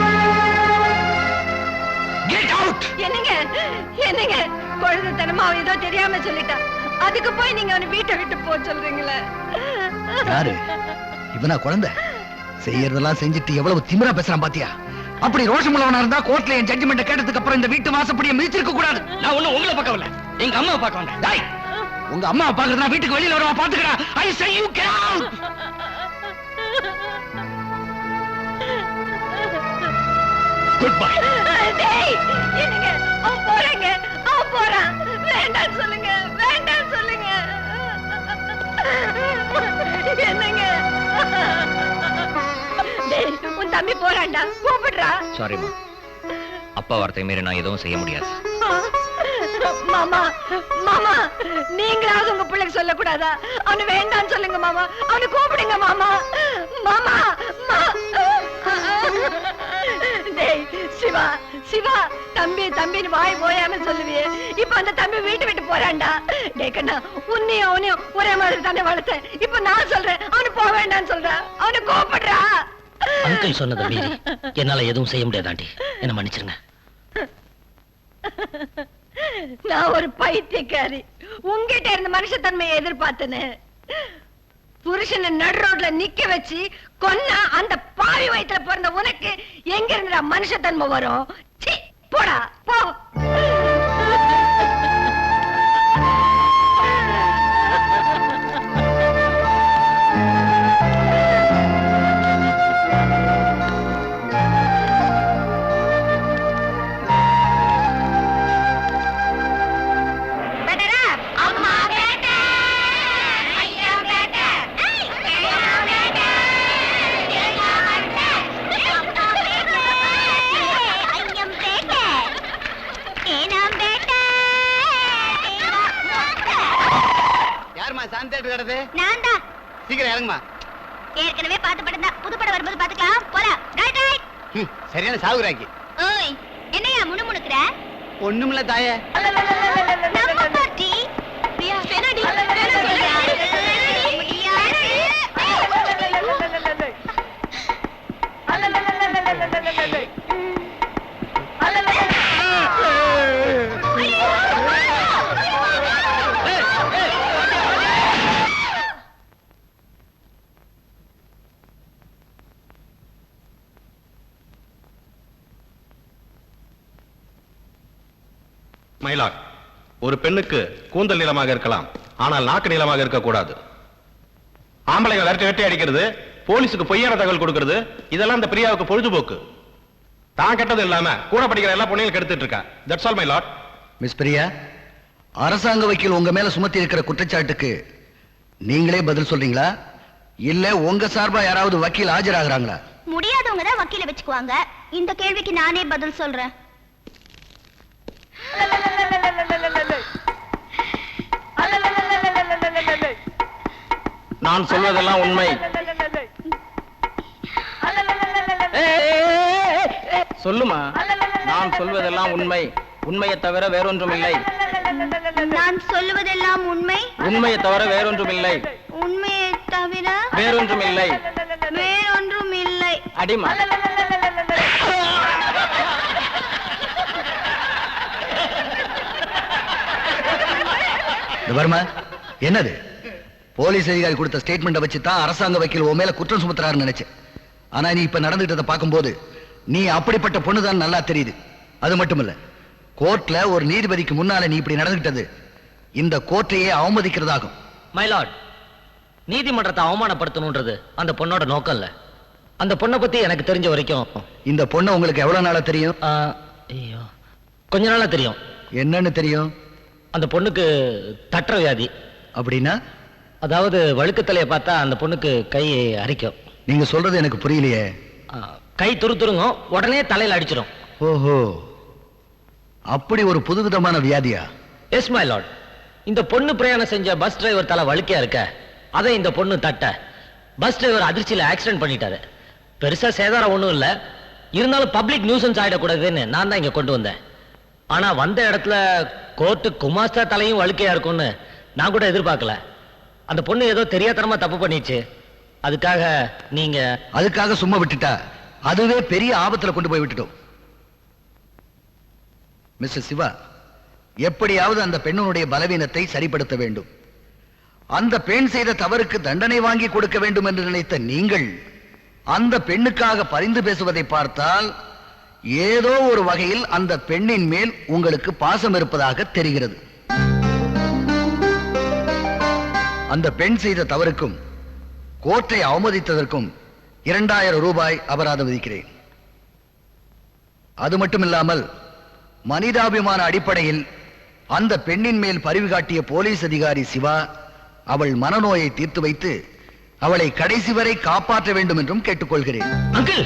என்னங்க குழந்தைத்தனமா அவன் ஏதோ தெரியாம சொல்லிட்டான், அதுக்கு போய் நீங்க அவனை வீட்டை விட்டு போ சொல்றீங்களே? யாரு இவனா? குழந்தை செய்யறதெல்லாம் செஞ்சுட்டு எவ்வளவு திமிரா பேசுறான் பாத்தியா? அப்படி ரோஷமுள்ளவனா இருந்தா கோர்ட்ல என் ஜட்ஜ்மெண்ட் கேட்டதுக்கு அப்புறம் இந்த வீட்டு வாசப்படியை மிதிச்சிருக்க கூடாது. நான் ஒண்ணு உங்களை பார்க்க வரல, எங்க அம்மாவை பார்க்க வந்தேன். உங்க அம்மாவை பாக்குறதுனா வீட்டுக்கு வெளியில வரவா பாத்துக்கடா. I say you get out. Good bye. டேய், என்னங்க அவன் போறங்க, அவன் போறான். வேண்டாம் சொல்லுங்க, வேண்டாம் சொல்லுங்க. என்னங்க? டேய், உன் தம்பி போறான்டா, கூப்பிடுறா. சாரிமா, அப்பா வார்த்தை மீறி நான் எதுவும் செய்ய முடியாது. மாமா, மாமா, நீங்களாவது உங்க பிள்ளைக்கு சொல்லக்கூடாதா? அவனு வேண்டான்னு சொல்லுங்க மாமா, அவனு கூப்பிடுங்க மாமா. மாமா, டேய் சிவா, சிவா, தம்பி தம்பின்னு வாய் போயாம சொல்லுவியே, இப்ப அந்த தம்பி வீட்டு விட்டு போறான்டா. டேய் கண்ணா, உன்னையும் அவனையும் ஒரே மாதிரி தானே வளர்த்தேன். இப்ப நான் சொல்றேன், அவனு போக வேண்டான்னு சொல்றேன், அவனு கூப்பிடுறா. அங்கிள் சொன்னதை மீறி என்னால எதுவும் செய்ய முடியாதாண்டி, என்ன மன்னிச்சிருங்க. நான் ஒரு பைத்தியக்காரி, உங்ககிட்ட இருந்த மனுஷத்தன்மையை எதிர்பார்த்தேன்னு. புருஷனை நடு ரோட்ல நிக்க வச்சு கொன்னா அந்த பாவி வயித்துல பிறந்த உனக்கு எங்க இருந்த மனுஷத்தன்மை வரும்? சீ, போடா போ. சீக்கிரம் இறங்குமா. ஏற்கனவே பாத்து படம் தான், புது படம் வரும்போது பாத்துக்கலாம். போலாம். Right right. சரியான சாகுராக்கி. ஓய், என்னையா முணுமுணுக்குற? ஒண்ணுமில்ல தாயே. நம்ம பார்ட்டி. பிரியா, பெனடி. மயிலாட், ஒரு பெண்ணுக்கு கூந்தல் நீளமாக இருக்கலாம், ஆனால் நாக்கு நீளமாக இருக்கக்கூடாது. ஆம்பளைங்க விரட்டி வெட்டி அடிக்கிறது, போலீஸுக்கு பொய்யான தகவல் கொடுக்கிறது, இதெல்லாம் இந்த பிரியாவுக்கு பொழுதுபோக்கு. தான் கெட்டது இல்லாம கூட படிக்கிற எல்லா பொண்ணையும் கெடுத்துட்டு இருக்கா. That's all my Lord. Miss Priya, அரசாங்க வக்கீல் உங்க மேல சுமத்தி இருக்கிற குற்றச்சாட்டுக்கு நீங்களே பதில் சொல்றீங்களா, இல்ல உங்க சார்பா யாராவது வக்கீல் ஆஜராகிறாங்களா? முடியாதவங்க தான் வக்கீல வச்சுக்குவாங்க. இந்த கேள்விக்கு நானே பதில் சொல்றேன். நான் சொல்வதெல்லாம் உண்மை. சொல்லுமா. நான் சொல்வதெல்லாம் உண்மை. உண்மையை தவிர வேறொன்றும் இல்லை. நான் சொல்லுவதெல்லாம் உண்மை. உண்மையை தவிர வேறொன்றும் இல்லை. உண்மையை தவிர வேறொன்றும் இல்லை. வேறொன்றும் இல்லை. அடிமா. வர்மா, என்னது? போலீஸ் அதிகாரி கொடுத்த ஸ்டேட்மெண்ட்டை வச்சு தான் அரசாங்க வக்கீல் உன் மேல குற்றம் சுமத்துறாருன்னு நினைச்சேன். ஆனா நீ இப்ப நடந்துட்டதை பார்க்கும்போது நீ அப்படிப்பட்ட பொண்ணுதான் நல்லா தெரியுது. அது மட்டும் இல்ல, கோர்ட்ல ஒரு நீதிபதிக்கு முன்னால நீ இப்படி நடந்துகிட்டது இந்த கோர்ட்டையே அவமதிக்கிறதாகும். மைலார்ட், நீதிமன்றத்தை அவமானப்படுத்தணும்ன்றது அந்த பொண்ணோட நோக்கம் இல்ல. அந்த பொண்ணை பத்தி எனக்கு தெரிஞ்ச வரைக்கும் இந்த பொண்ணை உங்களுக்கு எவ்வளவு நாளா தெரியும்? ஐயோ, கொஞ்ச நாளா தெரியும். என்னன்னு தெரியும்? அந்த பொண்ணுக்கு தட்டுற வியாதி. அப்படின்னா? அதாவது வழுக்கத்தலையை பார்த்தா அந்த பொண்ணுக்கு கை அரிக்கும். நீங்க சொல்றது எனக்கு புரியலையே. கை துருத்துருங்கும், உடனே தலையில அடிச்சிடும். ஓஹோ, அப்படி ஒரு புதுவிதமான வியாதியா? Yes my lord. இந்த பொண்ணு பிரயாணம் செஞ்ச பஸ் டிரைவர் தலை வழுக்கையா இருக்க, அதை இந்த பொண்ணு தட்ட பஸ் டிரைவர் அதிர்ச்சியில ஆக்சிடென்ட் பண்ணிட்டாரு. பெருசா சேதாரம் ஒண்ணும் இல்ல, இருந்தாலும் பப்ளிக் நியூசன்ஸ் ஆயிடக்கூடாதுன்னு நான் தான் இங்க கொண்டு வந்தேன். ஆனா வந்த இடத்துல கோர்ட்டு குமாஸ்தா தலையும் வழுக்கையா இருக்கும்னு நான் கூட எதிர்பார்க்கல. அந்த பொண்ணு ஏதோ தெரியாதனமா தப்பு பண்ணிச்சு. அதுக்காக நீங்க அதுக்காக சும்மா விட்டுட்டா அதுவே பெரிய ஆபத்துல கொண்டு போய் விட்டுட்டோம். மிஸ்டர் சிவா, எப்படியாவது அந்த பெண்ணுடைய பலவீனத்தை சரிப்படுத்த வேண்டும். அந்த பெண் செய்த தவறுக்கு தண்டனை வாங்கி கொடுக்க வேண்டும் என்று நினைத்த நீங்கள் அந்த பெண்ணுக்காக பரிந்து பேசுவதை பார்த்தால் ஏதோ ஒரு வகையில் அந்த பெண்ணின் மேல் உங்களுக்கு பாசம் இருப்பதாக தெரிகிறது. அந்த பெண் செய்த தவறுக்கும் கோர்ட்டை அவமதித்ததற்கும் 2000 ரூபாய் அபராதம் விதிக்கிறேன். அது மட்டுமில்லாமல் மனிதாபிமான அடிப்படையில் அந்த பெண்ணின் மேல் பரிவு காட்டிய போலீஸ் அதிகாரி சிவா அவள் மனநோயை தீர்த்து வைத்து அவளை கடைசி வரை காப்பாற்ற வேண்டும் என்றும் கேட்டுக்கொள்கிறேன். அங்கிள்,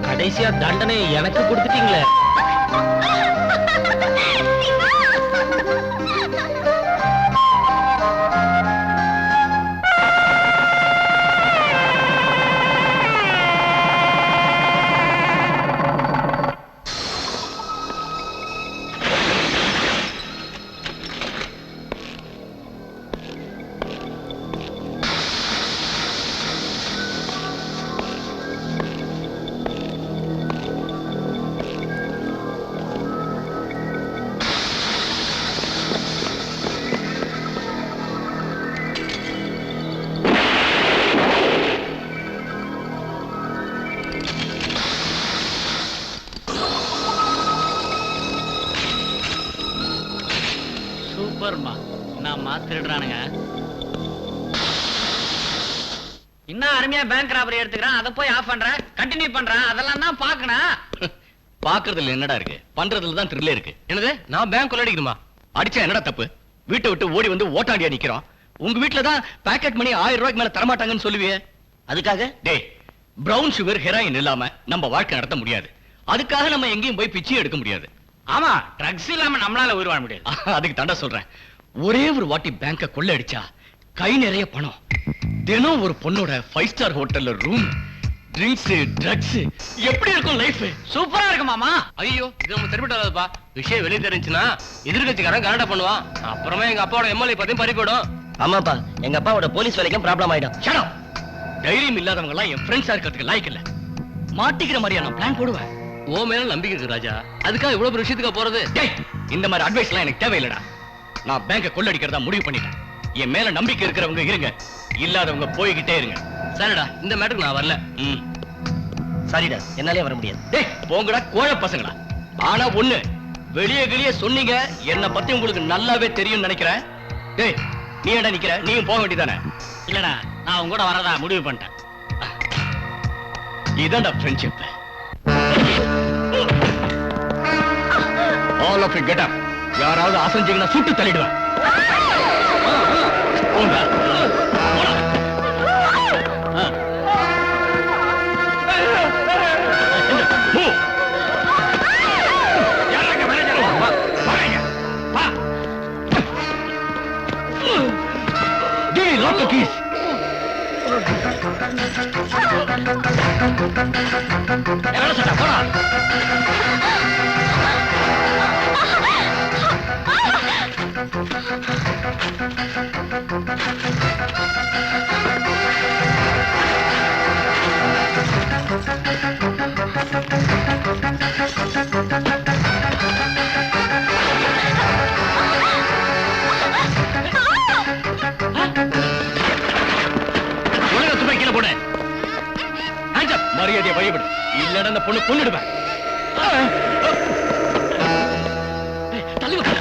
கடைசியா தண்டனை எனக்கு கொடுத்துட்டீங்களே. சூப்பர்மா, நான் மாத்திடுறானுங்க. இன்னும் அருமையா பேங்க் ராபரி எடுத்துக்கிறான், அதை போய் ஆஃப் பண்றேன், கண்டினியூ பண்றேன். அதெல்லாம் தான் பாக்கணும். பாக்குறதுல என்னடா இருக்கு, பண்றதுல தான் த்ரில்லே இருக்கு. என்னது, நான் பேங்க் கொள்ளடிக்கணுமா? அடிச்சா என்னடா தப்பு? வீட்டை விட்டு ஓடி வந்து ஓட்டாண்டியா நிக்கிறோம். உங்க வீட்டுல தான் பாக்கெட் மணி 1000 ரூபாய்க்கு மேல தரமாட்டாங்கன்னு சொல்லுவியே. அதுக்காக டேய், பிரவுன் சுகர் ஹெராயின் இல்லாம நம்ம வாழ்க்கை நடத்த முடியாது. அதுக்காக நம்ம எங்கேயும் போய் பிச்சை எடுக்க முடியாது. ஆமா, ட்ரக்ஸ் இல்லாம நம்மளால உயிர் வாழ முடியாது. அதுக்கு தாண்டா சொல்றேன், ஒரே ஒரு வாட்டி பேங்க கொள்ள அடிச்சா கை நிறைய பணம், தினம் ஒரு பொண்ணோட 5 ஸ்டார் ஹோட்டல்ல ரூம், ட்ரிங்க்ஸ், ட்ரக்ஸ், எப்படி இருக்கும் லைஃப்? சூப்பரா இருக்கு மாமா. ஐயோ, இது நம்ம தெரிவிட்டாதப்பா. விஷயம் வெளியே தெரிஞ்சுன்னா எதிர்கட்சிக்காரன் கனடா பண்ணுவான். அப்புறமா எங்க அப்பாவோட எம்எல்ஏ பத்தியும் பறி போயிடும். ஆமாப்பா, எங்க அப்பாவோட போலீஸ் வேலைக்கும் ப்ராப்ளம் ஆயிடும். Shut up. தைரியம் இல்லாதவங்க எல்லாம் என் ஃப்ரெண்ட்ஸா இருக்கிறதுக்கு லாய்க்கு இல்ல. மாட்டிக்கிற மாதிரியா நான் பிளான் போடுவேன். ஓ மேல நம்பிக்கை இருக்கு ராஜா, அதுக்காக இவ்வளவு பெரிய விஷயத்துக்கு போறது? டேய், இந்த மாதிரி அட்வைஸ் எல்லாம் எனக்கு தேவையில்லடா. நான் பேங்க கொள்ளடிக்கிறதா முடிவு பண்ணிட்டேன். என் மேல நம்பிக்கை இருக்கிறவங்க இருங்க, இல்லாதவங்க போய்கிட்டே இருங்க. சரிடா, இந்த மேட்டுக்கு நான் வரல. சரிடா, என்னாலே வர முடியாது. டேய், போங்கடா கோழ பசங்களா. ஆனா ஒண்ணு, வெளியே வெளியே சொன்னீங்க, என்ன பத்தி உங்களுக்கு நல்லாவே தெரியும் நினைக்கிறேன். டேய், நீ என்ன நிக்கிற? நீயும் போக வேண்டியதானே? இல்லடா, நான் உங்க கூட வரதா முடிவு பண்ணிட்டேன். இதான்டா friendship. All of you get up. யாராவது அசஞ்சீங்கன்னா சுட்டு தள்ளிடுவேன். போங்க. வேலை சட்டா போடா. ஒழுங்கா துப்பாக்கி கீழே போடு. மரியாதையை வழிபடு, இல்லைன்னா அந்த பொண்ணு கொன்னுடுவேன். தள்ளி விடு.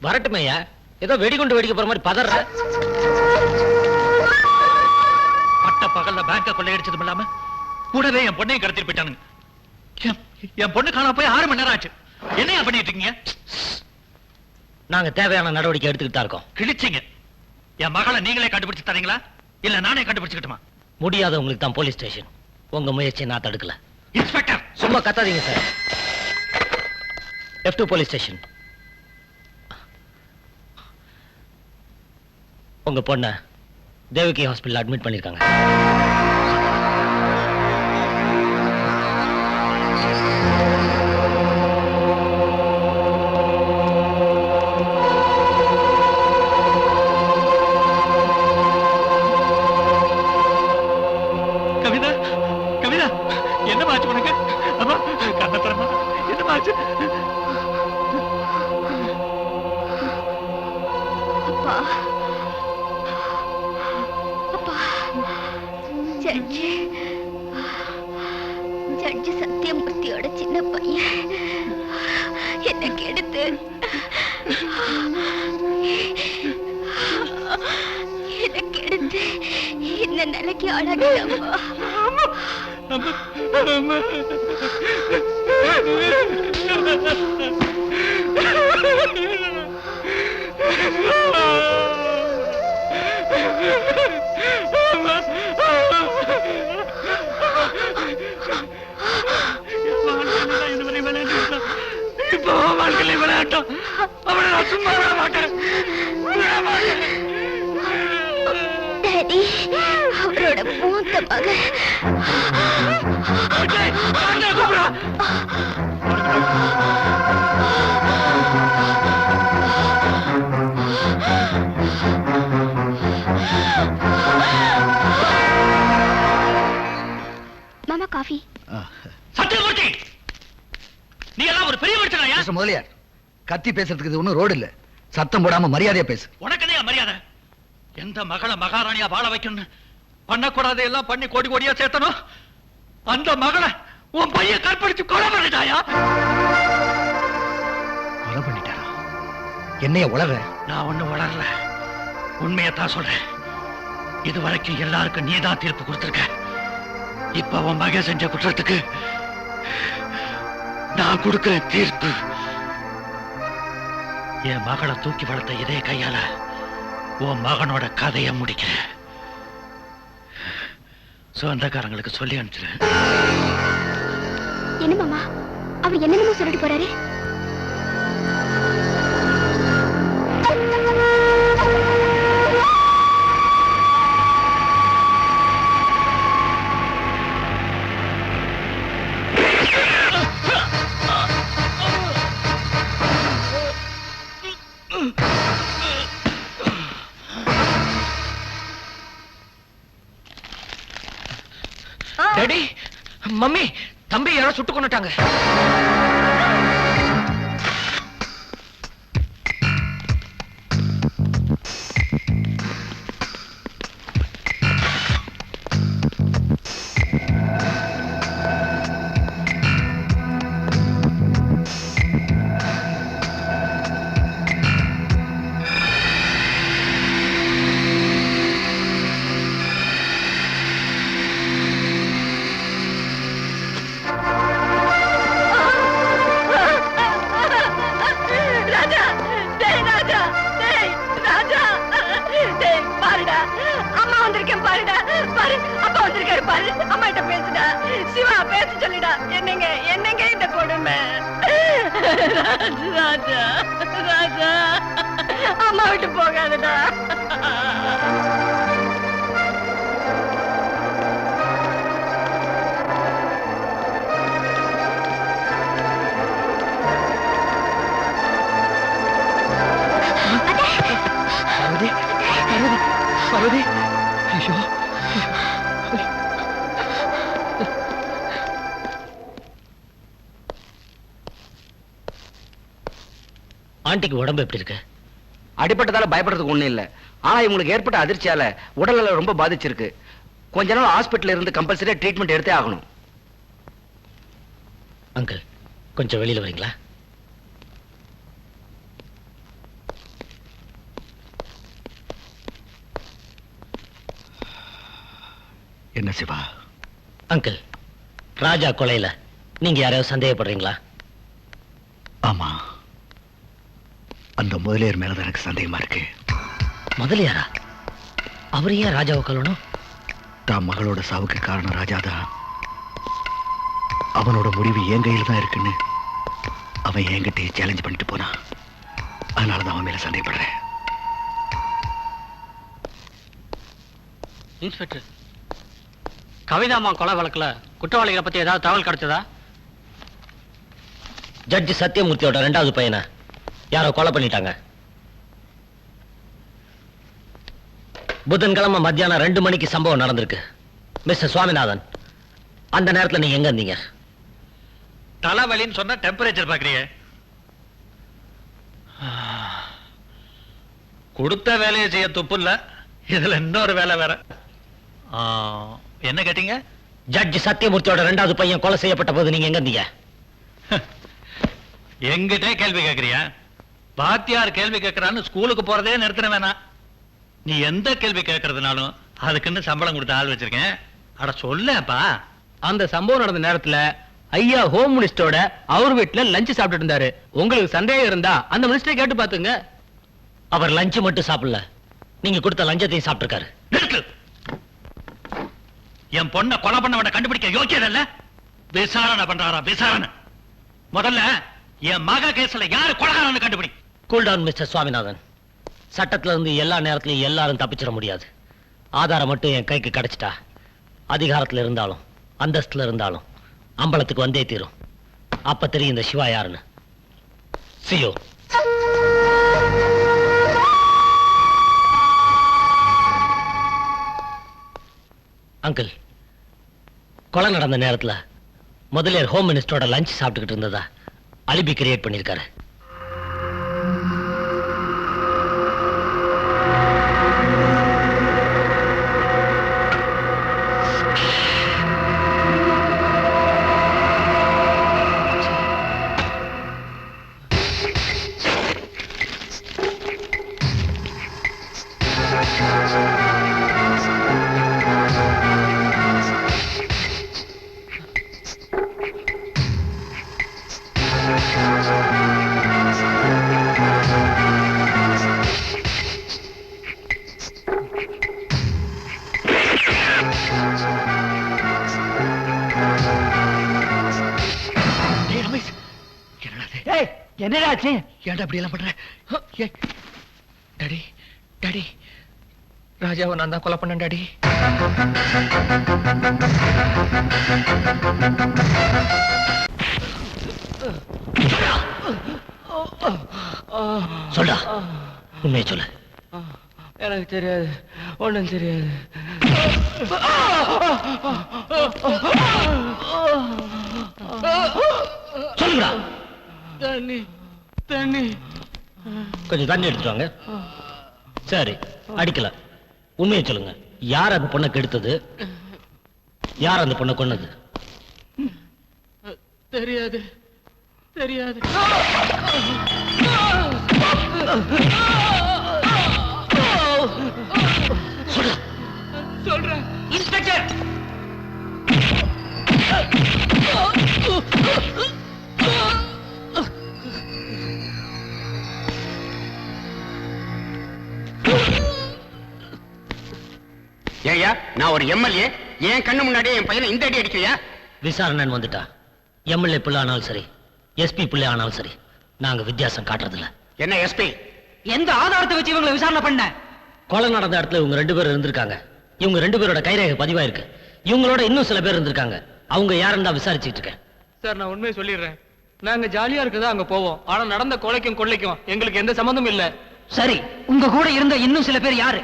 வரட்டும் ஐயா, ஏதோ வெடிகுண்டு வெடிக்க போற மாதிரி பதற. பட்ட பகல்ல பேங்க கொள்ளையடிச்சதும் இல்லாம கூடவே என் பொண்ணையும் கடத்திட்டு போயிட்டானுங்க. என் பொண்ணு காணா போய் 6 மணி நேரம் ஆச்சு. என்னையா பண்ணிட்டு இருக்கீங்க? நாங்க தேவையான நடவடிக்கை எடுத்துக்கிட்டு தான் இருக்கோம். கிழிச்சிங்க. என் மகளை நீங்களே கண்டுபிடிச்சு தரீங்களா இல்ல நானே கண்டுபிடிச்சுக்கிட்டுமா? முடியாதவங்களுக்கு தான் போலீஸ் ஸ்டேஷன். உங்க முயற்சியை நான் தடுக்கல. இன்ஸ்பெக்டர் சும்மா கத்தாதீங்க சார். F2 police station. உங்க பொண்ண தேவகி ஹாஸ்பிடல் அட்மிட் பண்ணிருக்காங்க. கவிதா, கவிதா, என்ன ஆச்சு உனக்கு? அம்மா கண்ணத்தரமா என்ன ஆச்சு? அப்பா, அப்பா, ஜட்ஜி சத்தியமூர்த்தியோட சின்ன பையன் என்ன கெடுத்து இந்த நிலைக்கு ஆளாக்கிட்டம்மா. இப்போ வாழ்க்கையில விளையாட்டம். அவனை நான் சும்மா விட மாட்டேன். டாடி, அவரோட மூத்த மகன். மாமா காஃபி. சத்தியமூர்த்தி, நீ எல்லாம் ஒரு பெரிய மனுஷனாயா? முதலியார், கத்தி பேசுறதுக்கு இது ஒண்ணும் ரோடு இல்ல. சத்தம் போடாம மரியாதையா பேசு. உனக்கு என்ன மரியாதை? எந்த மகளை மகாராணியா வாழ வைக்கணும் பண்ணக்கூடாது எல்லாம் பண்ணி கோடி கோடியா சேர்த்தனும். அந்த மகளை உன் பையன் கற்பழிச்சு கொலை பண்ணிட்டாயா? கொலை பண்ணிட்டாரா? என்னைய உளற? நான் ஒண்ணு வளரல, உண்மையத்தான் சொல்றேன். இதுவரைக்கும் எல்லாருக்கும் நீதான் தீர்ப்பு கொடுத்திருக்க. இப்ப உன் மகன் செஞ்ச குற்றத்துக்கு நான் கொடுக்கிற தீர்ப்பு. என் மகளை தூக்கி வளர்த்த இதே கையால உன் மகனோட கதையை முடிக்கிறேன். சொந்தக்காரங்களுக்கு சொல்லி அனுப்பிச்சிரு. என்ன மாமா, அவர் என்னென்னமோ சொல்லிட்டு போறாரு. டாடி, மம்மி, தம்பி யாரோ சுட்டு கொண்டுட்டாங்க. அம்மா விட்டு போகாதடா. பார்வதி, பார்வதி, பார்வதி, ஐயோ, ஆண்டிக்கு உடம்பு எப்படி இருக்கு? அடிப்பட்டதால பயப்படுறதுக்கு ஒண்ணும் இல்ல. ஆனா இவங்களுக்கு ஏற்பட்ட அதிர்ச்சியால உடல்நலம் ரொம்ப பாதிச்சிருக்கு. கொஞ்ச நாள் ஹாஸ்பிட்டல்ல இருந்து கம்பல்சரியா ட்ரீட்மெண்ட் எடுத்தே ஆகணும். அங்கிள், கொஞ்சம் வெளியில வரீங்களா? என்ன சிவா? அங்கிள், ராஜா கொலையில நீங்க யாரையாவது சந்தேகப்படுறீங்களா? ஆமா, அந்த முதலியார் மேலதான் எனக்கு சந்தேகமா இருக்கு. முதலியாரா? அவர் ஏன் ராஜாவை கொல்லணும்? தான் மகளோட சாவுக்கு காரணம் ராஜாதான். அவனோட முடிவு என் கையில தான் இருக்குன்னு அவன் என்கிட்ட சேலஞ்ச் பண்ணிட்டு போனான். அதனாலதான் அவன் மேல சந்தேகப்படுறேன். இன்ஸ்பெக்டர், கவிதாமா கொலை வழக்குல குற்றவாளிகளை பத்தி ஏதாவது தகவல் கிடைச்சதா? ஜட்ஜி சத்தியமூர்த்தியோட 2வது பையனை யாரோ கொலை பண்ணிட்டாங்க. புதன்கிழமை மத்தியானம் 2 மணிக்கு சம்பவம் நடந்திருக்கு. மிஸ்டர் சுவாமிநாதன், அந்த நேரத்துல நீங்க எங்க இருந்தீங்க? தலைவலின்னு சொன்னா டெம்பரேச்சர் பாக்குறீங்க. கொடுத்த வேலையை செய்ய துப்பு இல்ல, இதுல இன்னொரு வேலை வேற. என்ன கேட்டீங்க? ஜட்ஜி சத்தியமூர்த்தியோட 2வது பையன் கொலை செய்யப்பட்ட போது நீங்க எங்க இருந்தீங்க? எங்கிட்டே கேள்வி கேட்கறியா? பாத்தியார் கேள்வி கேட்கறான்னு ஸ்கூலுக்கு போறதே நிறுத்தின வேணாம். நீ எந்த கேள்வி கேட்கறதுனாலும் அதுக்குன்னு சம்பளம் கொடுத்த ஆள் வச்சிருக்கேன். அட சொல்லப்பா. அந்த சம்பவம் நடந்த நேரத்துல ஐயா ஹோம் மினிஸ்டரோட அவர் வீட்டுல லஞ்ச் சாப்பிட்டு இருந்தாரு. உங்களுக்கு சந்தேகம் இருந்தா அந்த மினிஸ்டரை கேட்டு பாத்துங்க. அவர் லஞ்ச் மட்டும் சாப்பிடல, நீங்க கொடுத்த லஞ்சத்தையும் சாப்பிட்டிருக்காரு. நிறுத்து. என் பொண்ணை கொலை பண்ணவனை கண்டுபிடிக்க யோக்கியம் இல்ல. விசாரணை பண்றாரா? விசாரணை. முதல்ல என் மக கேஸ்ல யாரு கொலைகாரன்னு கண்டுபிடி. Cool down mister Swaminathan. சட்டத்துல இருந்து எல்லா நேரத்திலையும் எல்லாரும் தப்பிச்சிட முடியாது. ஆதாரம் மட்டும் என் கைக்கு கிடைச்சிட்டா அதிகாரத்துல இருந்தாலும் அந்தஸ்துல இருந்தாலும் அம்பலத்துக்கு வந்தே தீரும். அப்ப தெரியும் இந்த சிவா யாருன்னு. சியோ. அங்கிள், கொலை நடந்த நேரத்துல முதலியார் ஹோம் மினிஸ்டரோட லஞ்ச் சாப்பிட்டுக்கிட்டு இருந்ததா அலிபி கிரியேட் பண்ணிருக்காரு. என்னடாச்சு? ஏன்டா அப்படி எல்லாம் பண்ற? டாடி டாடி, ராஜாவை நான் தான் கொலை பண்ணேன் டாடி. சொல்டா, உண்மையை சொல்லு. எனக்கு தெரியாது, ஒண்ணும் தெரியாது. சொல்லுடா. தண்ணி தண்ணி. கொஞ்சம் தண்ணி எடுத்துட்டு வாங்க. சரி, அடிக்கல. உண்மையை சொல்லுங்க. யார் அந்த பொண்ணை கெடுத்தது? யார் அந்த பொண்ணை கொன்னது? தெரியாது தெரியாது. சொல்றேன் இன்ஸ்பெக்டர். ஏய்யா, நான் ஒரு எம்எல்ஏ, என் கண்ணு முன்னாடியே என் பையனை இந்த அடி அடிக்கிறியா? விசாரணை வந்துட்டா எம்எல்ஏ பிள்ளை ஆனாலும் சரி, எஸ்பி பிள்ளை ஆனாலும் சரி, நாங்க வித்தியாசம் காட்டுறதில்ல. என்ன எஸ்பி? எந்த ஆதாரத்தை வச்சு இவங்களை விசாரணை பண்ண? கொலை நடந்த இடத்துல இவங்க 2 பேர் இருந்திருக்காங்க. இவங்க 2 பேரோட கைரேகை பதிவாயிருக்கு. இவங்களோட இன்னும் சில பேர் இருந்திருக்காங்க. அவங்க யாருன்னு தான் விசாரிச்சுட்டு இருக்கேன். சார், நான் உண்மையை சொல்லிடுறேன். நாங்க ஜாலியா இருக்கதா அங்க போவோம். ஆனா நடந்த கொலைக்கும் கொள்ளைக்கும் எங்களுக்கு எந்த சம்பந்தமும் இல்ல. சரி, உங்க கூட இருந்த இன்னும் சில பேர் யாரு?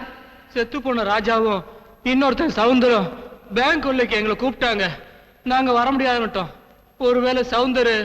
செத்து போன ராஜாவும் இன்னொருத்தன் சவுந்தரம் பேங்க் கொள்ளைக்கு எங்களை கூப்பிட்டாங்க. நாங்க வர முடியாதுட்டோம். ஒருவேளை சவுந்தரு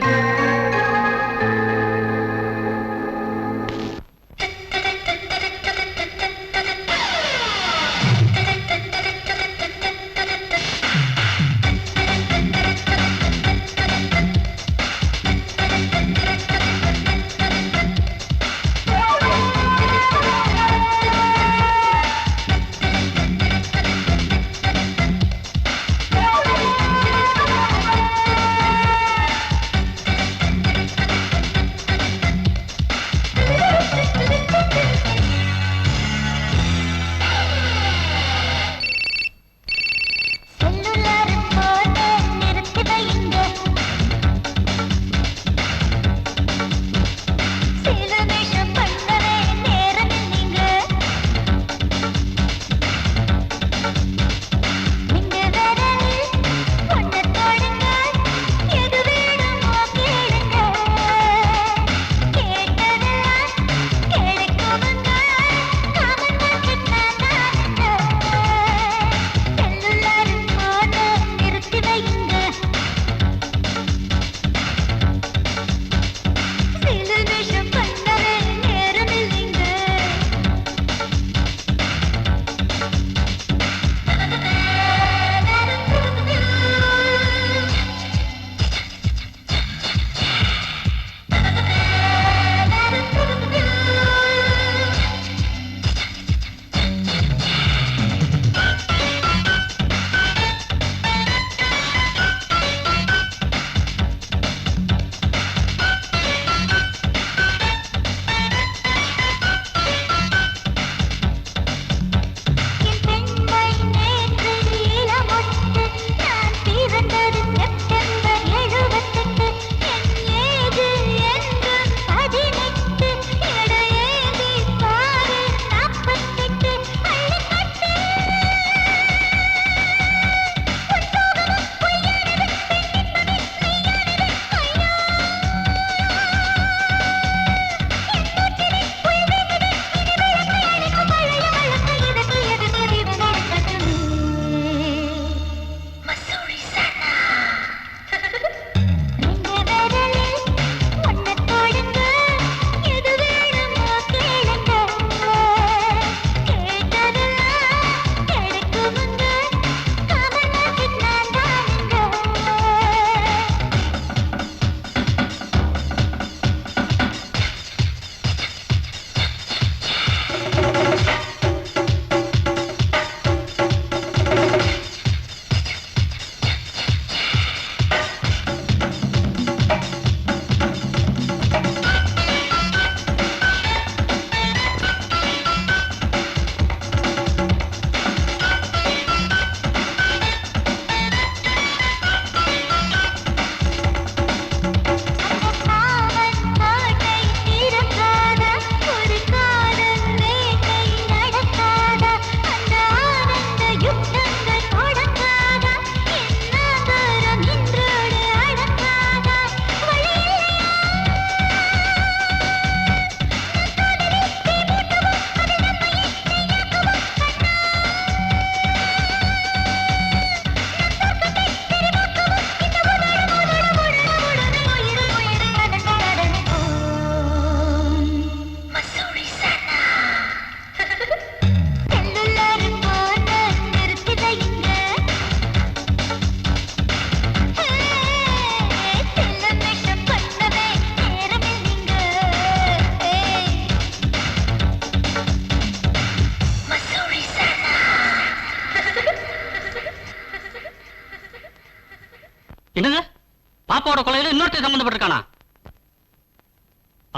பாப்பாவோட கொலையில இன்னொருத்தர் சம்பந்தப்பட்டிருக்கானா?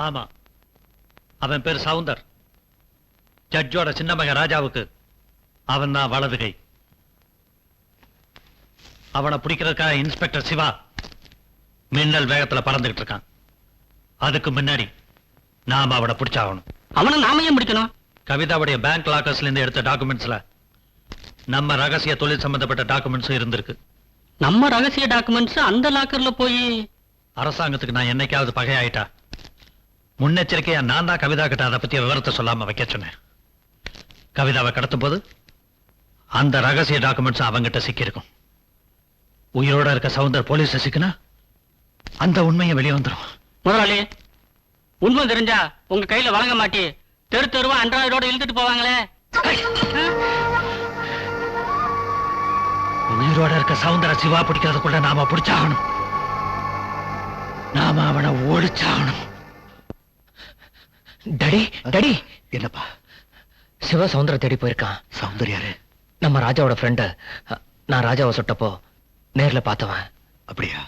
ஆமா, அவன் பேர் சவுந்தர். ஜட்ஜோட சின்ன மகன் ராஜாவுக்கு அவன் தான் வலது கை. அவனை பிடிக்கிறதுக்காக இன்ஸ்பெக்டர் சிவா மின்னல் வேகத்துல பறந்துகிட்டு இருக்கான். அதுக்கு முன்னாடி நாம அவனை பிடிச்சாகணும். அவனை நாம ஏன் பிடிக்கணும்? கவிதாவுடைய பேங்க் லாக்கர்ஸ்ல இருந்து எடுத்த டாக்குமெண்ட்ஸ்ல நம்ம ரகசிய தொழில் சம்பந்தப்பட்ட டாக்குமெண்ட்ஸும் இருந்திருக்கு. நம்ம ரகசிய டாக்குமெண்ட்ஸ் அந்த லாக்கர்ல போய் அரசாங்கத்துக்கு நான் என்னைக்காவது பகையாயிட்டா முன்னெச்சரிக்கையா நான் தான் கவிதா கிட்ட அதை பத்திய விவரத்தை சொல்லாம வைக்க சொன்னேன். கவிதாவை கடத்தும் போது அந்த ரகசிய டாக்குமெண்ட்ஸ் அவங்கிட்ட சிக்கியிருக்கும். உயிரோட இருக்க சவுந்தர் போலீஸ் சிக்கினா அந்த உண்மையை வெளியே வந்துடும். முதலாளி, உண்மை தெரிஞ்சா உங்க கையில வழங்க மாட்டி தெரு தெருவா அன்றாயிரோட இழுத்துட்டு போவாங்களே. உயிரோட இருக்க சவுந்தர சிவா பிடிக்கிறதுக்குள்ள நாம பிடிச்சாகணும். நாம அவனை ஓடிச்சாகணும். டாடி டாடி, என்னப்பா? சிவா சவுந்தர தேடி போயிருக்கான். சவுந்தர் யாரு? நம்ம ராஜாவோட ஃப்ரெண்டு. நான் ராஜாவை சுட்டப்போ நேர்ல பார்த்தவன். அப்படியா?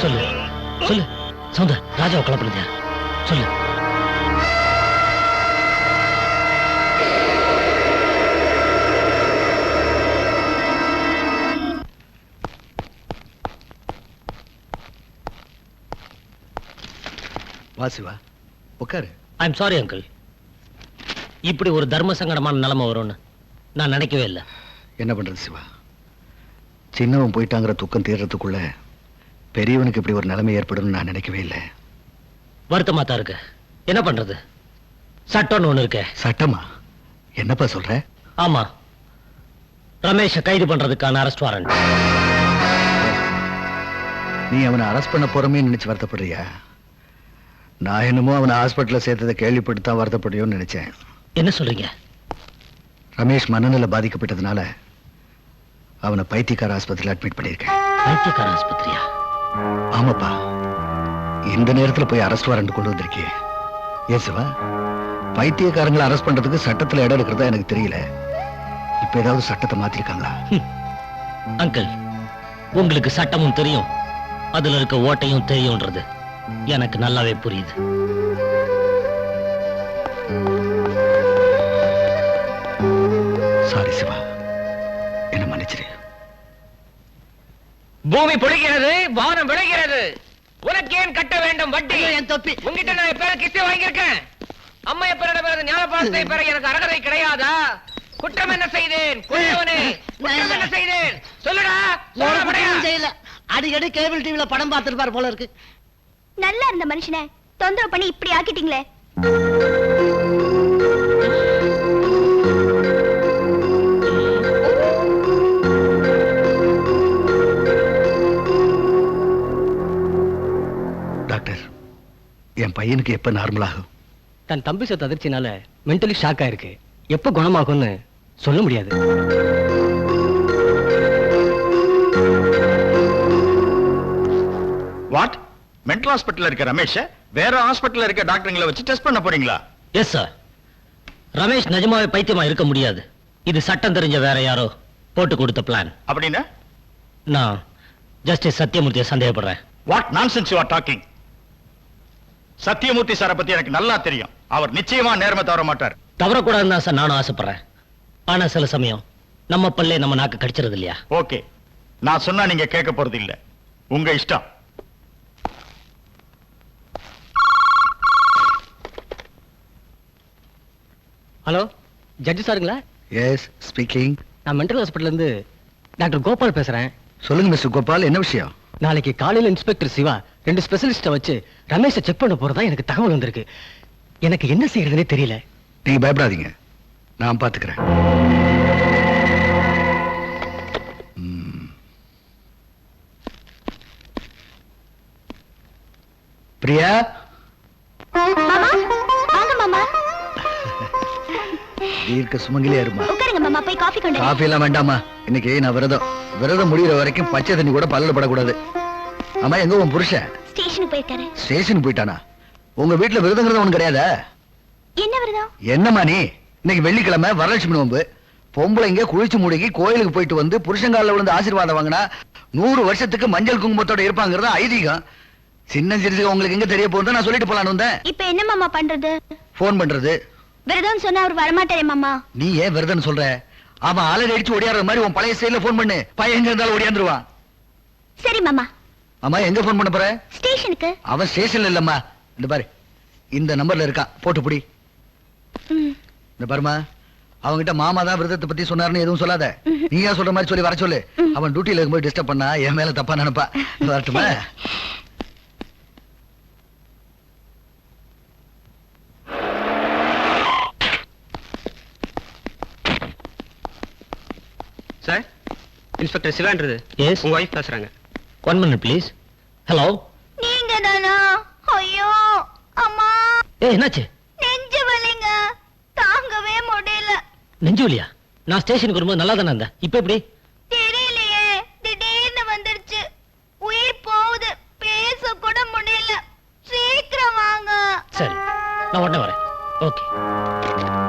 சொல்லு சொல்லு சவுந்தர், ராஜாவை கலப்படுங்க. சொல்லு. வா சிவா, உட்காரு. ஐம் சாரி அங்கிள், இப்படி ஒரு தர்ம சங்கடமான நிலைமை வரும்னு நான் நினைக்கவே இல்லை. என்ன பண்றது சிவா, சின்னவன் போயிட்டாங்கிற துக்கம் தீர்றதுக்குள்ள பெரியவனுக்கு இப்படி ஒரு நிலைமை ஏற்படும் நான் நினைக்கவே இல்லை. வருத்தமா தான் இருக்கு. என்ன பண்றது, சட்டம்னு ஒண்ணு இருக்கு. சட்டமா? என்னப்பா சொல்ற? ஆமா, ரமேஷை கைது பண்றதுக்கான அரெஸ்ட் வாரண்ட். நீ அவனை அரெஸ்ட் பண்ண போறமே நினைச்சு வருத்தப்படுறியா? நான் என்னமோ அவனை ஹாஸ்பிட்டல்ல சேர்த்ததை கேள்விப்பட்டுதான் வருத்தப்படுறியோன்னு நினைச்சேன். என்ன சொல்றீங்க? ரமேஷ் மனநிலை பாதிக்கப்பட்டதுனால அவனை பைத்தியக்கார ஆஸ்பத்திரியில் அட்மிட் பண்ணியிருக்கேன். பைத்தியக்கார ஆஸ்பத்திரியா? ஆமாப்பா, இந்த நேரத்துல போய் அரெஸ்ட் வாரண்ட் கொண்டு வந்திருக்கே. ஏன் சிவா, பைத்தியக்காரங்களை அரெஸ்ட் பண்றதுக்கு சட்டத்துல இடம் இருக்கிறதா எனக்கு தெரியல. இப்ப ஏதாவது சட்டத்தை மாத்திருக்காங்களா? அங்கிள், உங்களுக்கு சட்டமும் தெரியும், அதுல இருக்க ஓட்டையும் தெரியும்ன்றது எனக்கு நல்லாவே புரியுது. சாரி சிவா, என்ன மன்னிச்சிரு. பூமி பொழிகிறது, வானம் விளைகிறது. உனக்கு ஏன் கட்ட வேண்டும் வட்டி? என் தொப்பி. உங்ககிட்ட நான் எப்ப கிஸ்தி வாங்கியிருக்கேன். அம்மைய பிறகு ஞானபாசத்தை பெற எனக்கு அருகதை கிடையாதா? குற்றம் என்ன செய்தேன்? கொல்லவனே, குற்றம் என்ன செய்தேன்? சொல்லுடா. ஒரு குற்றமும் செய்யல. அடிக்கடி கேபிள் டிவில படம் பார்த்திருப்பார் போல இருக்கு. நல்லா இருந்த மனுஷனை தொந்தரவு பண்ணி இப்படி ஆக்கிட்டீங்களே. டாக்டர், என் பையனுக்கு எப்ப நார்மல் ஆகும்? தன் தம்பி சத்து அதிர்ச்சினால மென்டலி ஷாக் ஆயிருக்கு. எப்ப குணமாகும்னு சொல்ல முடியாது. வாட்? மென்டல் ஹாஸ்பிட்டல்ல இருக்க ரமேஷ் வேற ஹாஸ்பிட்டல்ல இருக்க டாக்டர்களை வச்சு டெஸ்ட் பண்ண போறீங்களா? Yes sir. ரமேஷ் நிஜமாவே பைத்தியமா இருக்க முடியாது. இது சட்டம் தெரிஞ்ச வேற யாரோ போட்டு கொடுத்த பிளான். அப்படின்னா நான் ஜஸ்டிஸ் சத்தியமூர்த்தியை சந்தேகப்படுறேன். What nonsense you are talking? Sathyamoorthy சாரை பத்தி எனக்கு நல்லா தெரியும். அவர் நிச்சயமா நேர்மை தவற மாட்டார். தவறக்கூடாதுன்னு தான் சார் நானும் ஆசைப்படுறேன். ஆனா சில சமயம் நம்ம பல்லே நம்ம நாக்கு கடிச்சிருது இல்லையா? ஓகே, நான் சொன்னா நீங்க கேட்க போறது இல்ல. உங்க இஷ்டம். ஹலோ, ஜட்ஜி சாருங்களா? Yes, speaking. நான் மென்டல் ஹாஸ்பிட்டல்ல இருந்து டாக்டர் கோபால் பேசுறேன். சொல்லுங்க மிஸ்டர் கோபால், என்ன விஷயம்? நாளைக்கு காலையில இன்ஸ்பெக்டர் சிவா 2 ஸ்பெஷலிஸ்ட வச்சு ரமேஷை செக் பண்ண போறதா எனக்கு தகவல் வந்திருக்கு. எனக்கு என்ன செய்யறதுனே தெரியல. நீங்க பயப்படாதீங்க, நான் பாத்துக்கிறேன். பிரியா, மாமா வாங்க மாமா. தீர்க்க சுமங்கலியா இருமா. உட்காருங்க மாமா, போய் காஃபி கொண்டு காஃபி எல்லாம் வேண்டாமா, இன்னைக்கு நான் விரதம் முடிகிற வரைக்கும் பச்சை தண்ணி கூட பல்ல படக்கூடாது. ஆமா, எங்க உன் புருஷன்? ஸ்டேஷனுக்கு போயிருக்காரு. ஸ்டேஷனுக்கு போயிட்டானா? உங்க வீட்டுல விரதங்கிறது ஒண்ணு கிடையாதா? என்ன விரதம்? என்னம்மா நீ? இன்னைக்கு வெள்ளிக்கிழமை வரலட்சுமி நோம்பு. பொம்பளைங்க குளிச்சு முடுகி கோயிலுக்கு போயிட்டு வந்து புருஷங்கால விழுந்து ஆசீர்வாதம் வாங்கினா 100 வருஷத்துக்கு மஞ்சள் குங்குமத்தோட இருப்பாங்கிறதா ஐதீகம். சின்ன சிறுசுக்கு உங்களுக்கு எங்க தெரிய போகுது, நான் சொல்லிட்டு போலான்னு வந்தேன். இப்ப என்ன மாமா பண்றது? போன் பண்றது. விரதம் சொன்னா அவர் வரமாட்டாரே மாமா. நீ ஏன் விரதம் சொல்ற? அவன் அலறி அடிச்சு ஓடியாடுற மாதிரி உன் பழைய ஸ்டைல்ல போன் பண்ணு. பையன் எங்க இருந்தாலும் ஓடியாந்துருவான். சரி மாமா. அம்மா, எங்க போன் பண்ண போற? ஸ்டேஷனுக்கு. அவன் ஸ்டேஷன்ல இல்லம்மா, இந்த பாரு, இந்த நம்பர்ல இருக்கா, போட்டு புடி. இந்த பாருமா, அவங்கிட்ட மாமா தான் விரதத்தை பத்தி சொன்னாருன்னு எதுவும் சொல்லாத. நீயா சொல்ற மாதிரி சொல்லி வர சொல்லு. அவன் டியூட்டில இருக்கும்போது டிஸ்டர்ப் பண்ணா என் மேல தப்பா நினைப்பா. வரட்டுமா? சார், இன்ஸ்பெக்டர் சிவான்றது. எஸ், உங்க வைஃப் பேசுறாங்க. 1 minute ப்ளீஸ். ஹலோ, நீங்க தானா? ஐயோ அம்மா, என்னாச்சு? நெஞ்சு வலிங்க, தாங்கவே முடியல. நெஞ்சு வலியா? நான் ஸ்டேஷனுக்கு வரும்போது நல்லா தானே இருந்தேன். இப்ப எப்படி? தெரியலையே, திடீர்னு வந்துருச்சு. உயிர் போகுது, பேச கூட முடியல. சீக்கிரம் வாங்க. சரி, நான் உடனே வரேன். ஓகே.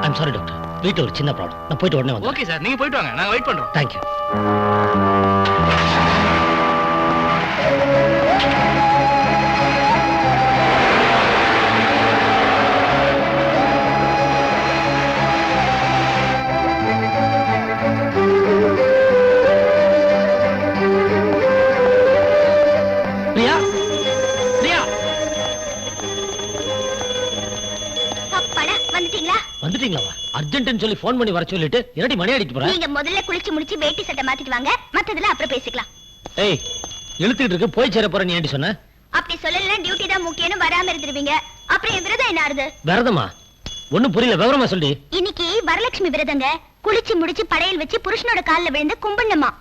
ஐம் சாரி டாக்டர், வீட்டுல ஒரு சின்ன ப்ராப்ளம். நான் போயிட்டு உடனே வந்து. ஓகே சார், நீங்க போயிட்டு வாங்க, நாங்க வெயிட் பண்றோம். தேங்க்யூ. பிரியா, பிரியா, அப்பாடா, வந்துட்டீங்களா? வந்துட்டீங்களா? அர்ஜென்ட்னு சொல்லி ஃபோன் பண்ணி வர சொல்லிட்டு என்னடி மணி அடிச்சு போற? நீங்க முதல்ல குளிச்சு முடிச்சு வேட்டி சட்டை மாத்திட்டு வாங்க, மத்ததுல அப்புறம் பேசிக்கலாம். ஏய், இழுத்துட்டு இருக்கு, போய் சேர போற. நீ ஏண்டி சொன்ன? அப்படி சொல்லல, டியூட்டி தான் முக்கியம்னு வராம இருந்துருவீங்க. அப்புறம் என் விரதம் என்ன ஆறுது? விரதமா? ஒண்ணும் புரியல, விவரமா சொல்லி. இன்னைக்கு வரலட்சுமி விரதங்க. குளிச்சு முடிச்சு படையல் வச்சு புருஷனோட கால்ல விழுந்து கும்பிடணுமா.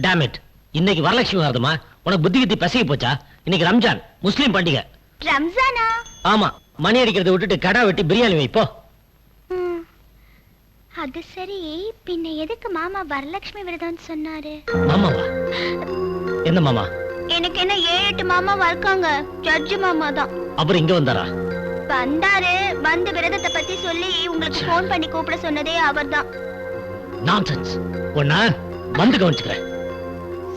டேம் இட், இன்னைக்கு வரலட்சுமி விரதமா? உனக்கு புத்தி கித்தி பசிக்க போச்சா? இன்னைக்கு ரம்ஜான், முஸ்லீம் பண்டிகை. ரம்ஜானா? ஆமா, மணி அடிக்கிறத விட்டுட்டு கடா வெட்டி பிரியாணி வை போ. அது சரி, பின்ன எதுக்கு மாமா வரலட்சுமி விரதம் சொன்னாரு? மாமாவா? என்ன மாமா? எனக்கு என்ன 7-8 மாமாவா இருக்காங்க. ஜட்ஜு மாமா தான். அப்புறம் இங்க வந்தாரா? வந்தாரு, வந்து விரதத்தை பத்தி சொல்லி உங்களுக்கு போன் பண்ணி கூப்பிட சொன்னதே அவர்தான். நான்சென்ஸ். ஒண்ணா வந்து கவனிச்சுக்கிறேன்.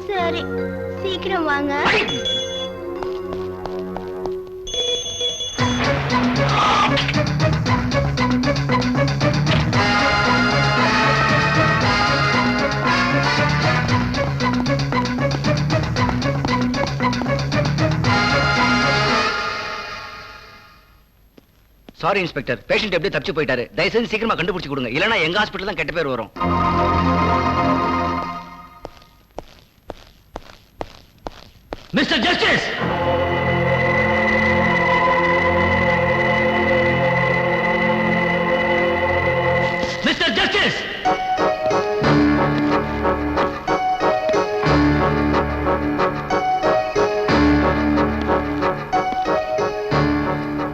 சரி, சீக்கிரம் வாங்க. சாரி இன்ஸ்பெக்டர், பேஷண்ட் எப்படி தப்பிச்சு போயிட்டாரு. தயவுசெய்து சீக்கிரமா கண்டுபிடிச்சு கொடுங்க, இல்லனா எங்க ஹாஸ்பிடல் தான் கெட்ட பேர் வரும். மிஸ்டர் ஜஸ்டிஸ், மிஸ்டர் ஜஸ்டிஸ்,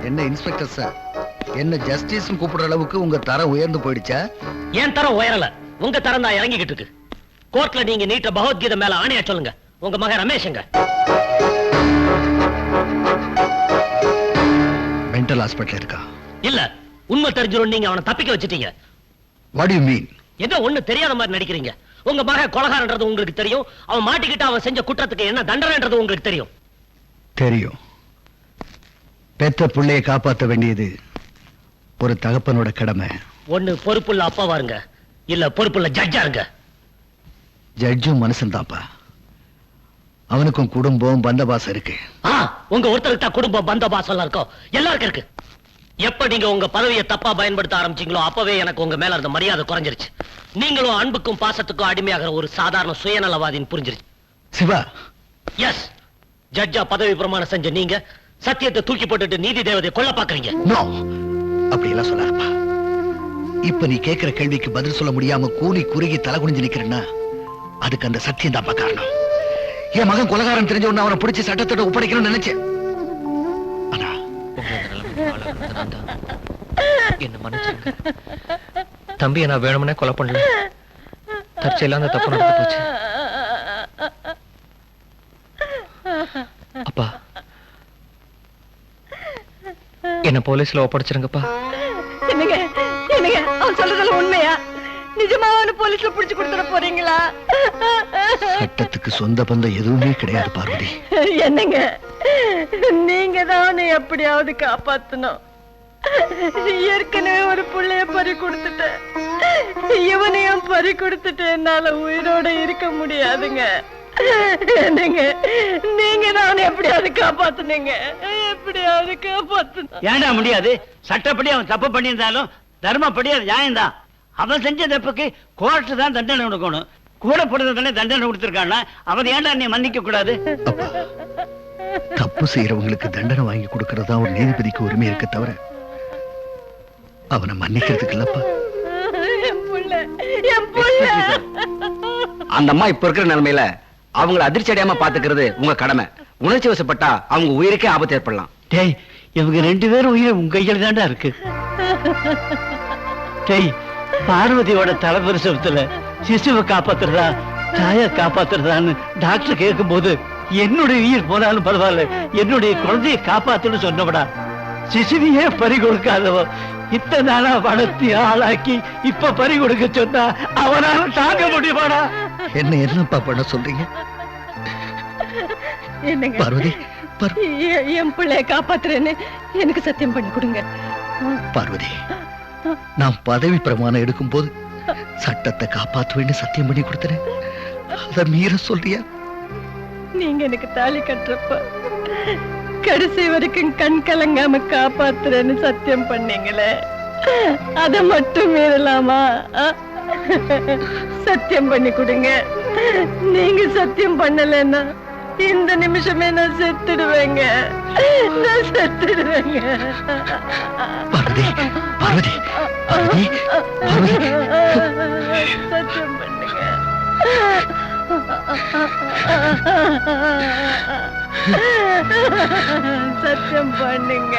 என்ன இன்ஸ்பெக்டர் சார், என்ன ஜஸ்டிஸ் கூப்பிடுற அளவுக்கு உங்க தரம் உயர்ந்து போயிடுச்சா? ஏன் தரம் உயரல, உங்க தரம் தான் இறங்கிக்கிட்டு இருக்கு. கோர்ட்ல நீங்க நீட்ட பகவத்கீதை மேல ஆணையா சொல்லுங்க. உங்க மகன் ரமேஷ்ங்க மென்டல் ஹாஸ்பிடல் இருக்கா? இல்ல, உண்மை தெரிஞ்சிரும். நீங்க அவனை தப்பிக்க வச்சிட்டீங்க. What do you mean? ஏதோ ஒண்ணு தெரியாத மாதிரி நடிக்கிறீங்க. உங்க மகன் கொலைகாரன்றது உங்களுக்கு தெரியும். அவன் மாட்டிக்கிட்டு அவன் செஞ்ச குற்றத்துக்கு என்ன தண்டனைன்றது உங்களுக்கு தெரியும். தெரியும். பெத்த பிள்ளையை காப்பாற்ற வேண்டியது ஒரு தகப்பனோட கடமை. ஒண்ணு பொறுப்புள்ள அப்பாவா இருங்க, இல்ல பொறுப்புள்ள ஜட்ஜா இருங்க. ஜட்ஜும் மனுஷன் தான்ப்பா. அவனுக்கும் குடும்பம் பந்தபாசம் இருக்கு. உங்க ஒருத்தருக்கு தான் குடும்பம் பந்தபாசம் எல்லாம் இருக்கும், எல்லாருக்கும் இருக்கு. எப்ப நீங்க உங்க பதவியை தப்பா பயன்படுத்த ஆரம்பிச்சீங்களோ அப்பவே எனக்கு உங்க மேல இருந்த மரியாதை குறைஞ்சிருச்சு. நீங்களும் அன்புக்கும் பாசத்துக்கும் அடிமையாகிற ஒரு சாதாரண சுயநலவாதின்னு புரிஞ்சிருச்சு. சிவா, எஸ், ஜட்ஜா பதவி பிரமாணம் செஞ்ச நீங்க சத்தியத்தை தூக்கி போட்டுட்டு நீதி தேவதை கொல்ல பாக்குறீங்க. நோ, அப்படி எல்லாம் சொல்லாதப்பா. இப்ப நீ கேட்கிற கேள்விக்கு பதில் சொல்ல முடியாம கூனி குறுகி தலை குனிஞ்சு நிக்கிறேன்னா அதுக்கு அந்த சத்தியம் தான்ப்பா காரணம். என் மகன் கொலைகாரன் தெரிஞ்ச உடனே அவனை பிடிச்சி சட்டத்தோட ஒப்படைக்கணும்னு நினைச்சேன். ஆனா என்ன மன்னிச்சுங்க தம்பியை, நான் வேணும்னே கொலை பண்ணல. தற்செயலா அந்த தப்பு நடந்து போச்சு. அப்பா, என்ன போலீஸ்ல ஒப்படைச்சிருங்கப்பா. என்னங்க என்னங்க, அவன் சொல்றதெல்லாம் உண்மையா? நிஜமாவான போலீஸ்ல புடிச்சு கொடுத்துட போறீங்களா? சட்டத்துக்கு சொந்த பந்தம் எதுவுமே கிடையாது பார்வதி. என்னங்க, நீங்க தான் எப்படியாவது காப்பாத்தணும். ஏற்கனவே ஒரு புள்ளைய பறி கொடுத்துட்டேன், இவனையும் பறி கொடுத்துட்டு என்னால உயிரோட இருக்க முடியாதுங்க. என்னங்க, நீங்க தான் எப்படியாவது காப்பாத்துனீங்க, எப்படியாவது காப்பாத்தணும். ஏண்டா முடியாது? சட்டப்படி அவன் தப்பு பண்ணியிருந்தாலும் தர்மப்படி அது நியாயம்தான். அவன் செஞ்ச தப்புக்கு கோர்ட்டு தான் தண்டனை கொடுக்கணும். கூட போடுறதுதானே தண்டனை கொடுத்திருக்கான்னா அவன் ஏன்டா நீ மன்னிக்க கூடாது? அப்பா, தப்பு செய்யறவங்களுக்கு தண்டனை வாங்கி கொடுக்கறதா ஒரு நீதிபதிக்கு உரிமை இருக்க தவிர அவனை மன்னிக்கிறதுக்கு இல்லப்பா. அந்த அம்மா இப்ப இருக்கிற நிலைமையில அவங்களை அதிர்ச்சி அடையாம பாத்துக்கிறது உங்க கடமை. உணர்ச்சி வசப்பட்டா அவங்க உயிருக்கே ஆபத்து ஏற்படலாம். டேய், இவங்க 2 பேரும் உயிரை உங்க கையில தாண்டா இருக்கு. டேய், பார்வதியோட தலைபரிசவத்துல சிசுவை காப்பாத்துறதா தாயை காப்பாத்துறதான்னு டாக்டர் கேட்கும் போது என்னுடைய உயிர் போனாலும் பரவாயில்ல, என்னுடைய குழந்தையை காப்பாத்துன்னு சொன்னவடா. சிசுவையே பறி கொடுக்காதவ இத்தனை நாளா வளர்த்தி ஆளாக்கி இப்ப பறி கொடுக்க சொன்னா அவனால தாங்க முடியுமாடா? என்னப்பா பண்ண சொல்றீங்க? என்னங்க பார்வதி, என் பிள்ளைய காப்பாத்துறேன்னு எனக்கு சத்தியம் பண்ணி கொடுங்க. பார்வதி, நான் பதவி பிரமாணம் எடுக்கும் போது சட்டத்தை காப்பாற்றுவேன்னு சத்தியம் பண்ணி கொடுத்துறேன். அத மீற சொல்றியா? நீங்க எனக்கு தாலி கட்டுறப்ப கடைசி வரைக்கும் கண் கலங்காம காப்பாத்துறேன்னு சத்தியம் பண்ணீங்களே, அத மட்டும் மீறலாமா? சத்தியம் பண்ணி கொடுங்க. நீங்க சத்தியம் பண்ணலன்னா இந்த நிமிஷமே நான் செத்துடுவேங்க, நான் செத்துடுவேங்க. பார்வதி, பார்வதி, பார்வதி, பார்வதி, சத்தியம் பண்ணுங்க. சத்தியம் பண்ணுங்க.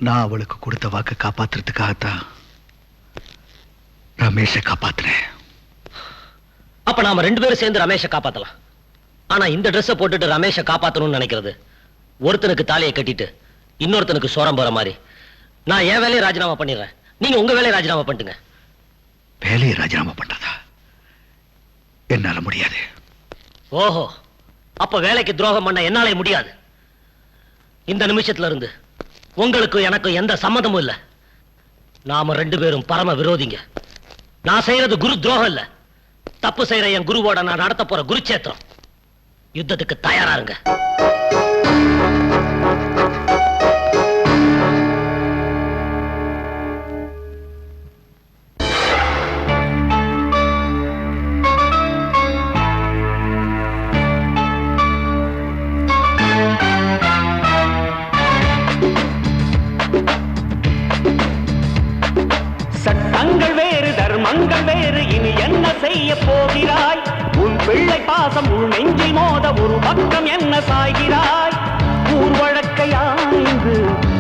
நான் அவளுக்கு கொடுத்த வாக்கு காப்பாத்துறதுக்காகத்தான் ரமேஷை காப்பாத்துறேன். அப்ப நாம 2 பேரும் சேர்ந்து ரமேஷை காப்பாத்தலாம். ஆனா இந்த ட்ரெஸ்ஸை போட்டுட்டு ரமேஷை காப்பாத்தணும்னு நினைக்கிறது ஒருத்தனுக்கு தாலியை கட்டிட்டு இன்னொருத்தனுக்கு சோரம் போற மாதிரி. நான் என் வேலையை ராஜினாமா பண்ணிடுறேன், நீங்க உங்க வேலையை ராஜினாமா பண்ணுங்க. வேலையை ராஜினாமா பண்றதா? என்னால முடியாது. ஓஹோ, அப்ப வேலைக்கு துரோகம் பண்ண என்னாலே முடியாது. இந்த நிமிஷத்துல இருந்து உங்களுக்கு எனக்கு எந்த சம்மதமும் இல்ல. நாம 2 பேரும் பரம விரோதிங்க. நான் செய்யறது குரு துரோகம் இல்ல. தப்பு செய்யற என் குருவோட நான் நடத்த போற குருச்சேத்திரம். யுத்தத்துக்கு தயாராருங்க. சட்டங்கள் வேறு தர்மங்கள் வேறு, இனி என்ன செய்ய போகிறாய்? உன் பிள்ளை பாசம் உள் நெஞ்சில் மோத ஒரு பக்கம் என்ன சாய்கிறாய்? ஊர் வழக்கை ஆய்ந்து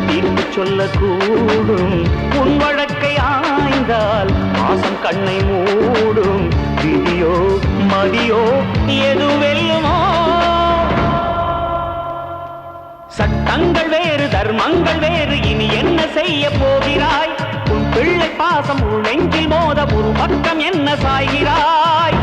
தீர்ப்பு சொல்லக்கூடும். உன் வழக்கை ஆய்ந்தால் பாசம் கண்ணை மூடும். விதியோ மதியோ எது வெல்லுமோ? சட்டங்கள் வேறு தர்மங்கள் வேறு, இனி என்ன செய்ய போகிறாய்? உன் பிள்ளை பாசம் உள் நெஞ்சில் மோத ஒரு பக்கம் என்ன சாய்கிறாய்?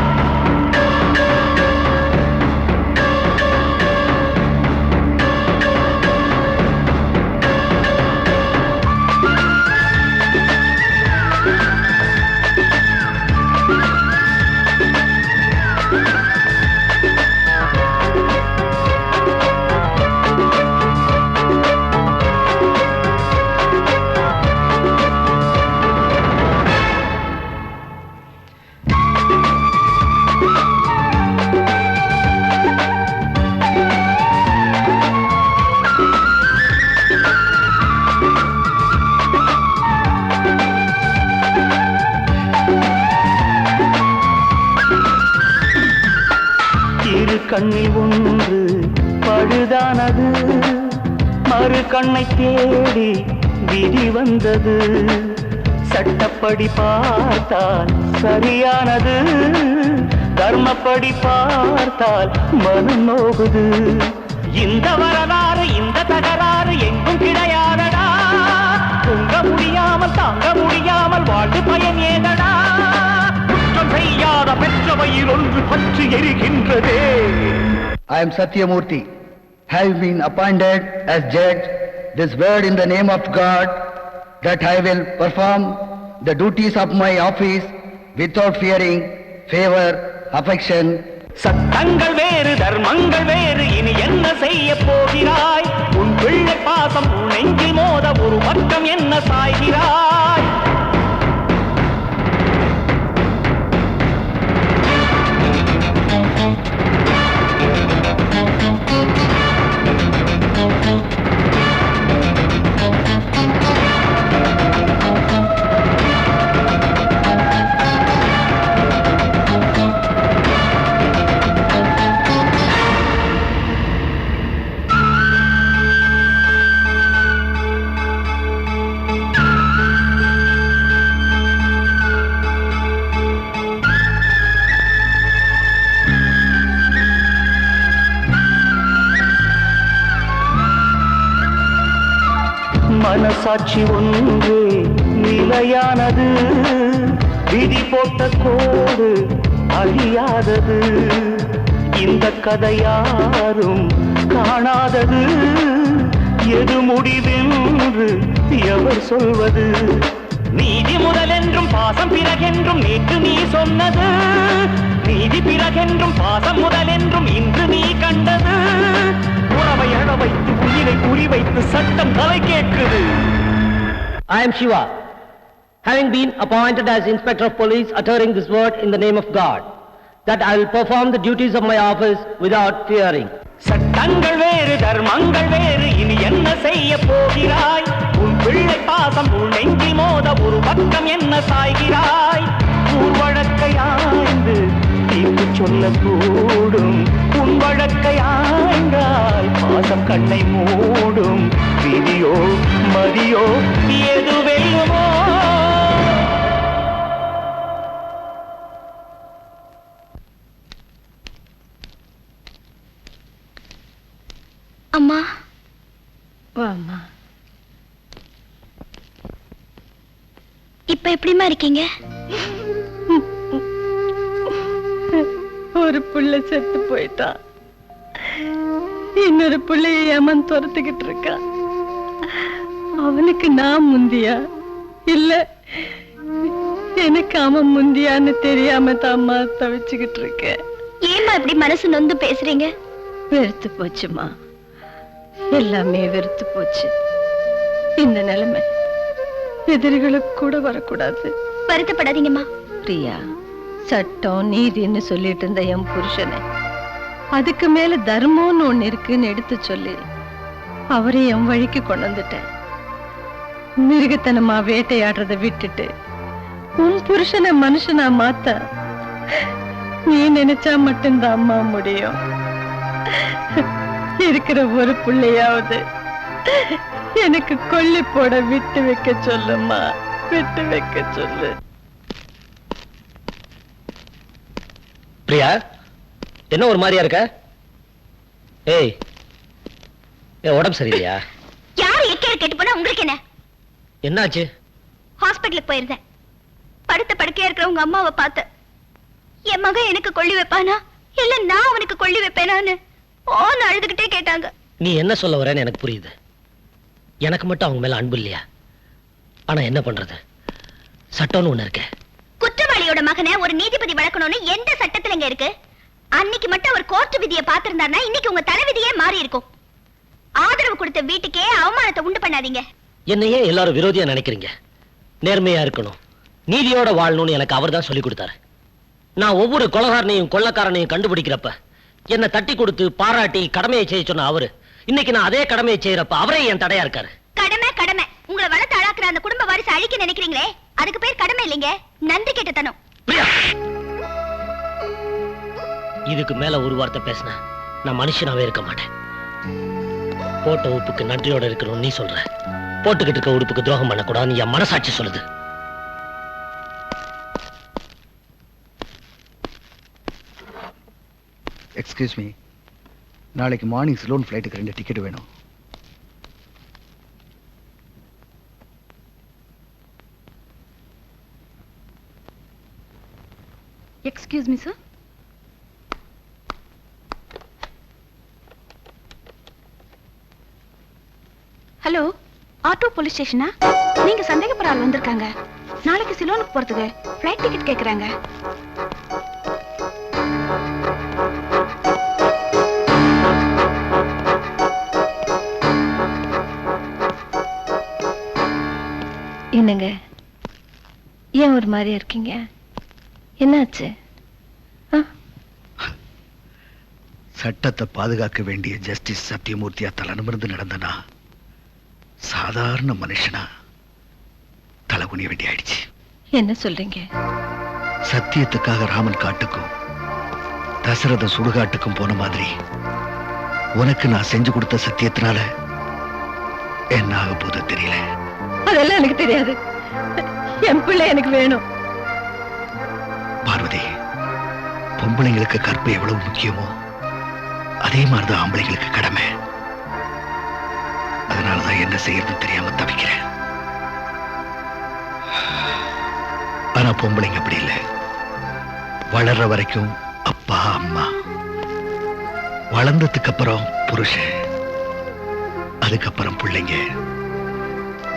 கண்ணில் ஒன்று பழுதானது, மறு கண்ணை தேடி விதி வந்தது. சட்டப்படி பார்த்தால் சரியானது, தர்மப்படி பார்த்தால் மனம் நோகுது. இந்த வரலாறு இந்த தகராறு எங்கும் கிடையாதடா. தூங்க முடியாமல் தாங்க முடியாமல் வாழ்ந்து பயன் ஏதடா. செய்யாத பெற்றவையில் ஒன்று பற்றி எரிகின்றதே. I am Satyamurthy, have been appointed as judge this word in the name of God, that I will perform the duties of my office without fearing favor, affection. சட்டங்கள் வேறு தர்மங்கள் வேறு, இனி என்ன செய்ய போகிறாய்? உன் பிள்ளை பாசம் உன் நெஞ்சில் மோத ஒரு பக்கம் என்ன சாய்கிறாய்? மனசாட்சி ஒன்று நிலையானது, விதி போட்ட கோடு அழியாதது. இந்த கதை யாரும் காணாதது, எது முடிவென்று எவர் சொல்வது? நீதி முதலென்றும் பாசம் பிறகென்றும் நேற்று நீ சொன்னது, நீதி பிறகென்றும் பாசம் முதலென்றும் இன்று நீ கண்டது. உறவை அழ வைத்து உயிரை குறிவைத்து சட்டம் தலை கேட்குது. I am Shiva, having been appointed as Inspector of Police, uttering this word in the name of God, that I will perform the duties of my office without fearing. சட்டங்கள் வேறு தர்மங்கள் வேறு, இனி என்ன செய்ய போகிறாய்? உன் பிள்ளை பாசம் உன் நெஞ்சில் மோத ஒரு பக்கம் என்ன சாய்கிறாய்? ஊர் வழக்கை ஆய்ந்து தீர்ப்பு சொல்லக்கூடும். உன் வழக்கை ஆய்ந்தால் பாசம் கண்ணை மூடும். விதியோ மதியோ எது வெல்லுமோ? அம்மா, அம்மா, இப்ப எப்படிமா இருக்கீங்க? ஒரு புள்ள செத்து போயிட்டா, இன்னொரு புள்ளைய ஏமன் துரத்துக்கிட்டு இருக்கா. அவனுக்கு நான் முந்தியா இல்ல எனக்கு அவன் முந்தியான்னு தெரியாம தாம்மா தவிச்சுக்கிட்டு இருக்கேன். ஏமா இப்படி மனசு நொந்து பேசுறீங்க? வெறுத்து போச்சுமா, எல்லாமே வெறுத்து போச்சு. இந்த நிலைமை எதிரிகளுக்கு கூட வரக்கூடாது. வருத்தப்படாதீங்கம்மா. பிரியா, சட்டம் நீதின்னு சொல்லிட்டு இருந்த என் புருஷனை அதுக்கு மேல தர்மம்னு ஒண்ணு இருக்குன்னு எடுத்து சொல்லி அவரை என் வழிக்கு கொண்டு வந்துட்டேன். மிருகத்தனமா வேட்டையாடுறத விட்டுட்டு உன் புருஷனை மனுஷனா மாத்த நீ நினைச்சா மட்டும்தான் அம்மா முடியும். இருக்கிற ஒரு பிள்ளையாவது எனக்கு கொல்லி போட விட்டு வைக்க சொல்லுமா, விட்டு வைக்க சொல்லு. பிரியா, என்ன ஒரு மாதிரியா இருக்க? ஏய், உடம்பு சரியில்லையா? யாரு எக்கேடு கேட்டு போனா உங்களுக்கு என்ன? என்னாச்சு? ஹாஸ்பிட்டலுக்கு போயிருந்தேன். படுத்த படுக்கையா இருக்கிற உங்க அம்மாவை பார்த்த. என் மகன் எனக்கு கொள்ளி வைப்பானா இல்ல நான் அவனுக்கு கொள்ளி வைப்பேனான்னு ஓன்னு அழுதுகிட்டே கேட்டாங்க. நீ என்ன சொல்ல வரேன்னு எனக்கு புரியுது. எனக்கு மட்டும் அவங்க மேல அன்பு இல்லையா? ஆனா என்ன பண்றது, சட்டம்னு ஒண்ணு இருக்க. குற்றவாளியோட மகனை ஒரு நீதிபதி வளர்க்கணும்னு எந்த சட்டத்துல இங்க இருக்கு? அன்னைக்கு மட்டும் அவர் கோர்ட் விதியை பார்த்திருந்தாருன்னா இன்னைக்கு உங்க தலைவிதியே மாறி இருக்கும். ஆதரவு கொடுத்த வீட்டுக்கே அவமானத்தை உண்டு பண்ணாதீங்க. என்னையே எல்லாரும் விரோதியா நினைக்கிறீங்க. நேர்மையா இருக்கணும், நீதியோட வாழணும்னு எனக்கு அவர் தான் சொல்லி கொடுத்தாரு. நான் ஒவ்வொரு கொலகாரனையும் கொள்ளக்காரனையும் கண்டுபிடிக்கிறப்ப என்ன தட்டி கொடுத்து பாராட்டி கடமையை செய்ய சொன்ன அவரு இன்னைக்கு நான் அதே கடமையை செய்யறப்ப அவரே என் தடையா இருக்காரு. கடமை கடமை. உங்களை வளர்த்து அழாக்குற அந்த குடும்ப வாரிசு அழிக்க நினைக்கிறீங்களே, அதுக்கு பேர் கடமை இல்லைங்க, நன்றி கெட்டத்தனம். இதுக்கு மேல ஒரு வார்த்தை பேசின நான் மனுஷனாவே இருக்க மாட்டேன். போட்ட உப்புக்கு நன்றியோட இருக்கணும் நீ சொல்ற, போட்டுக்கிட்டு இருக்க உடுப்புக்கு துரோகம் பண்ணக்கூடாதுன்னு என் மனசாட்சி சொல்லுது. எக்ஸ்கியூஸ் மீ, நாளைக்கு மார்னிங் சிலோன் ஃப்ளைட்டுக்கு 2 டிக்கெட் வேணும். Excuse me sir. Hello, auto police ஸ்டேஷனா? நீங்க சந்தேகப்படுற ஆள் வந்திருக்காங்க. நாளைக்கு சிலோனுக்கு போறதுக்கு ஃப்ளைட் டிக்கெட் கேக்குறாங்க. என்னங்க, ஏன் ஒரு மாதிரியா இருக்கீங்க? என்னாச்சு? சட்டத்தை பாதுகாக்க வேண்டிய ஜஸ்டிஸ் சத்தியமூர்த்தியா தலனிமிர்ந்து நடந்தனா சாதாரண மனுஷனா தலைகுனிய வேண்டி ஆயிடுச்சு. என்ன சொல்றீங்க? சத்தியத்துக்காக ராமன் காட்டுக்கும் தசரத சுடுகாட்டுக்கும் போன மாதிரி உனக்கு நான் செஞ்சு கொடுத்த சத்தியத்தினால என்ன ஆக போது தெரியல. அதெல்லாம் எனக்கு தெரியாது. என் பிள்ளை எனக்கு வேணும். பார்வதி, பொம்பளைங்களுக்கு கற்பு எவ்வளவு முக்கியமோ அதே மாதிரிதான் ஆம்பளைங்களுக்கு கடமை. அதனாலதான் என்ன செய்யறதுன்னு தெரியாம தவிக்கிறேன். ஆனா பொம்பளைங்க அப்படி இல்லை. வளர்ற வரைக்கும் அப்பா அம்மா, வளர்ந்ததுக்கு அப்புறம் புருஷன், அதுக்கப்புறம் பிள்ளைங்க,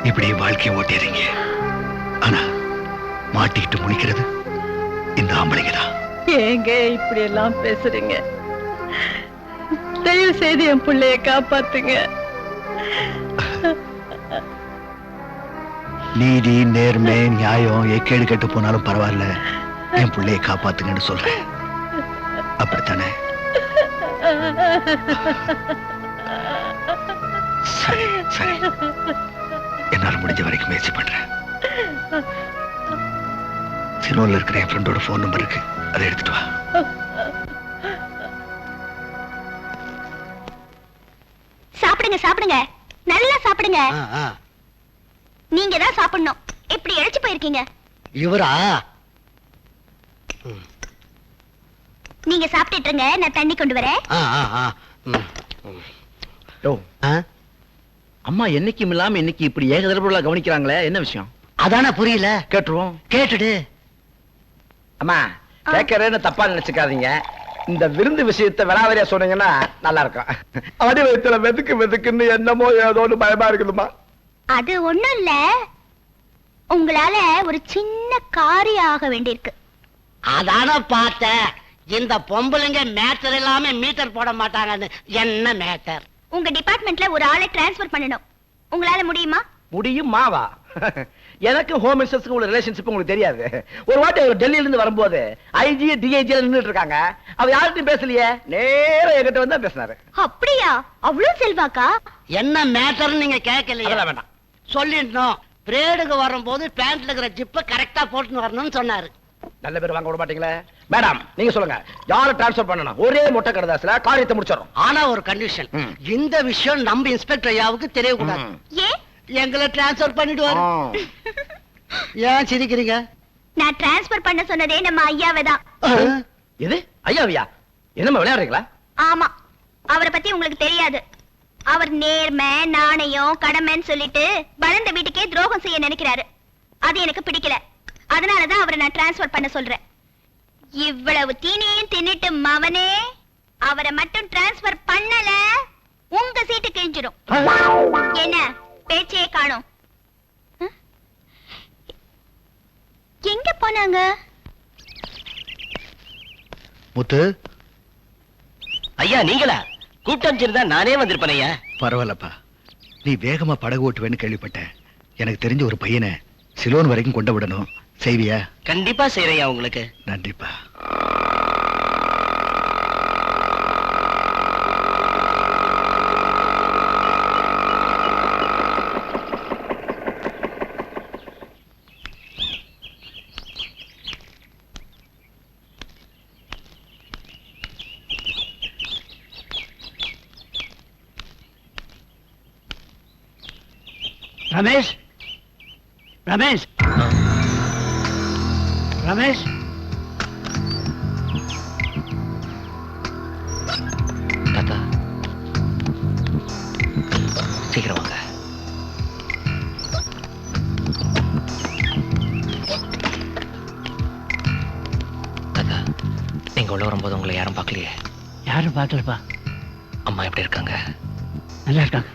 இப்படி வாழ்க்கையை ஓட்டிடுறீங்க. ஆனா மாட்டிக்கிட்டு முடிக்கிறது இந்த ஆம்பளைங்க தான். ஏங்க இப்படி எல்லாம் பேசுறீங்க? தயவு செய்து என் பிள்ளைய காப்பாத்துங்க. நீதி, நேர்மை, நியாயம் எக்கேடு கெட்டு போனாலும் பரவாயில்ல, என் பிள்ளைய காப்பாத்துங்கன்னு சொல்றேன். அப்படித்தானே? சரி சரி, என்னால முடிஞ்ச வரைக்கும் முயற்சி பண்றேன். சிலோன்ல இருக்கிற என் ஃப்ரெண்டோட போன் நம்பர் இருக்கு, அதை எடுத்துட்டு வா. சாப்பிடுங்க சாப்பிடுங்க, நல்லா சாப்பிடுங்க. நீங்க தான் சாப்பிடணும். எப்படி இழைச்சு போயிருக்கீங்க? இவரா? நீங்க சாப்பிட்டுட்டு இருங்க, நான் தண்ணி கொண்டு வரேன். அம்மா என்னைக்கும் இல்லாம இன்னைக்கு இப்படி ஏகதரப்புல கவனிக்கிறாங்களே, என்ன விஷயம்? அதான புரியல. கேட்டுருவோம். கேட்டுடு. அம்மா, கேட்கறேன்னு தப்பா நினைச்சுக்காதீங்க. இந்த விருந்து விஷயத்தை விளாவரியா சொன்னீங்கன்னா நல்லா இருக்கும். அடி வயிற்றுல வெதுக்கு வெதுக்குன்னு என்னமோ ஏதோன்னு பயமா இருக்குதுமா. அது ஒண்ணும் இல்ல, உங்களால ஒரு சின்ன காரியம் ஆக வேண்டியிருக்கு. அதான பார்த்தேன். இந்த பொம்பளைங்க மேட்டர் இல்லாம மீட்டர் போட மாட்டாங்கன்னு. என்ன மேட்டர்? உங்க டிபார்ட்மெண்ட்ல ஒரு ஆளை டிரான்ஸ்ஃபர் பண்ணணும். உங்களால முடியுமா? முடியும் மாவா? எனக்கு ஹோம் மினிஸ்டர்ஸ்க்கு உள்ள ரிலேஷன்ஷிப் உங்களுக்கு தெரியாது. ஒரு வாட்டி அவர் டெல்லியில இருந்து வரும்போது ஐஜி டிஐஜி நின்னுட்டு இருக்காங்க. அவர் யார்கிட்டயும் பேசலையே, நேரா என்கிட்ட வந்து பேசினாரு. அப்படியா? அவ்வளவு செல்வாக்கா? என்ன மேட்டர் நீங்க கேட்கலையா? அதெல்லாம் வேண்டாம். சொல்லிட்டோம். பிரேடுக்கு வரும்போது பேண்ட்ல இருக்கிற ஜிப்ப கரெக்டா போட்டுன்னு வரணும்னு சொன்னாரு. நல்ல பேர் வாங்க விட மாட்டீங்களே. மேடம் நீங்க சொல்லுங்க, யாரை டிரான்ஸ்ஃபர் பண்ணணும்? ஒரே மொட்டை கடைதாசில காரியத்தை முடிச்சிடறோம். ஆனா ஒரு கண்டிஷன், இந்த விஷயம் நம்ம இன்ஸ்பெக்டர் ஐயாவுக்கு தெரியக்கூடாது. ஏன்? எங்களை டிரான்ஸ்ஃபர் பண்ணிடுவாரு. ஏன் சிரிக்கிறீங்க? நான் டிரான்ஸ்ஃபர் பண்ண சொன்னதே நம்ம ஐயாவைதான். இது ஐயாவியா? என்னமா விளையாடுறீங்களா? ஆமா, அவரை பத்தி உங்களுக்கு தெரியாது. அவர் நேர்மை, நாணயம், கடமைன்னு சொல்லிட்டு வளர்ந்த வீட்டுக்கே துரோகம் செய்ய நினைக்கிறாரு. அது எனக்கு பிடிக்கல. அதனாலதான் அவரை நான் டிரான்ஸ்ஃபர் பண்ண சொல்றேன். இவ்வளவு தீனியும் தின்னுட்டு மவனே அவரை மட்டும் டிரான்ஸ்ஃபர் பண்ணல, உங்க சீட்டு கிழிஞ்சிடும். என்ன பேச்சே காணோம்? எங்க போனாங்க? முத்து, ஐயா நீங்களா? கூப்பிட்டு அனுப்பிச்சிருந்தா நானே வந்திருப்பேன் ஐயா. பரவாயில்லப்பா. நீ வேகமா படகு ஓட்டுவேன்னு கேள்விப்பட்டேன். எனக்கு தெரிஞ்ச ஒரு பையனை சிலோன் வரைக்கும் கொண்டு விடணும். செய்வியா? கண்டிப்பா செய்யறையா உங்களுக்கு. நன்றிப்பா. ரமேஷ், ரமேஷ், ரமேஷ், தாத்தா சீக்கிரம் வாங்க. தாத்தா நீங்க உள்ள வரும்போது உங்களை யாரும் பார்க்கலையே? யாரும் பார்க்கலப்பா. அம்மா எப்படி இருக்காங்க? நல்லா இருக்காங்க.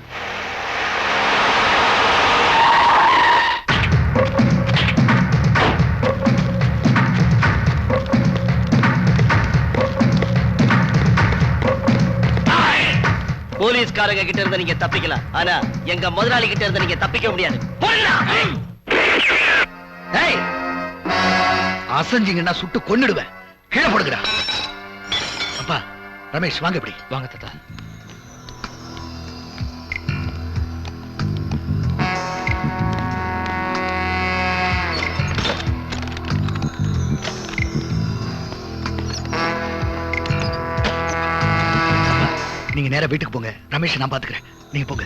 போலீஸ்காரங்க கிட்ட இருந்து நீங்க தப்பிக்கலாம், ஆனா எங்க முதலாளி கிட்ட இருந்து நீங்க தப்பிக்க முடியாது. அசஞ்சிங்கன்னா சுட்டு கொன்னுடுவேன். கீழே போடுங்கடா. அப்பா ரமேஷ் வாங்க. இப்படி வாங்க தாத்தா. நீங்க நேரா வீட்டுக்கு போங்க. ரமேஷ் நான் பாத்துக்கிறேன். நீங்க போங்க.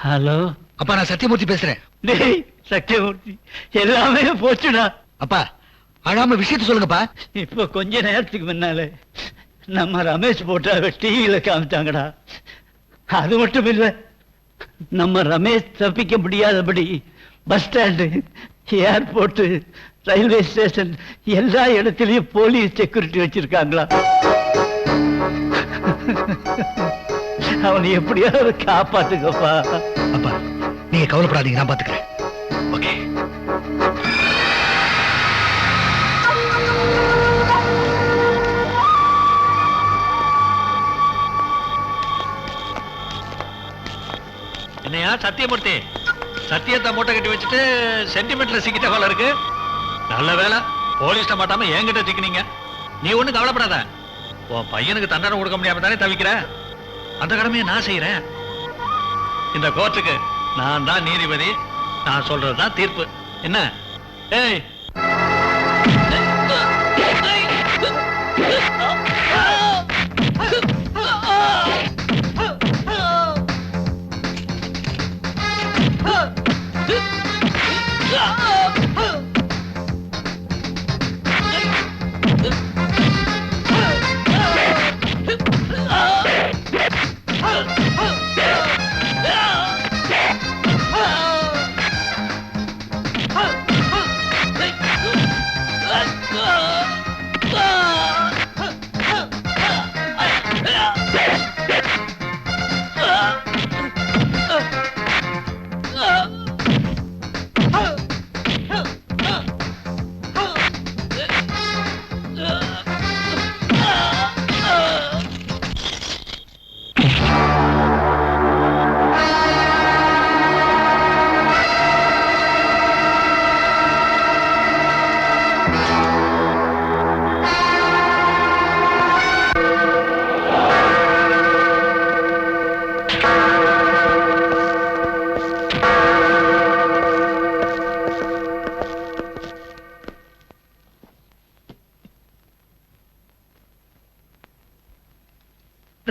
ஹலோ அப்பா, நான் சத்தியமூர்த்தி பேசுறேன். டேய் சத்தியமூர்த்தி, எல்லாமே போச்சுடா. அப்பா, அழாம விஷயத்த சொல்லுங்கப்பா. இப்ப கொஞ்ச நேரத்துக்கு முன்னால நம்ம ரமேஷ் போட்டோவை டிவியில காமிச்சாங்கடா. அது மட்டும் இல்ல, நம்ம ரமேஷ் தப்பிக்க முடியாதபடி bus stand, airport, railway station எல்லா இடத்துலயும் போலீஸ் செக்யூரிட்டி வச்சிருக்காங்களா. அவனை எப்படியாவது காப்பாத்துக்கப்பா. அப்பா, நீங்க கவலைப்படாதீங்க, நான் பாத்துக்கிறேன். ஓகே. என்னையா சத்தியமூர்த்தி, சத்தியத்தை மூட்டை கட்டி வச்சுட்டு சென்டிமெண்ட்ல சிக்கிட்ட போல இருக்கு. நல்ல வேலை போலீஸ்ட மாட்டாம என்கிட்ட சிக்கினீங்க. நீ ஒண்ணும் கவலைப்படாத. உன் பையனுக்கு தண்டனை கொடுக்க முடியாம தானே தவிக்கிற. அந்த கடமையை நான் செய்யறேன். இந்த கோர்ட்டுக்கு நான் தான் நீதிபதி. நான் சொல்றதுதான் தீர்ப்பு. என்ன? ஏய்,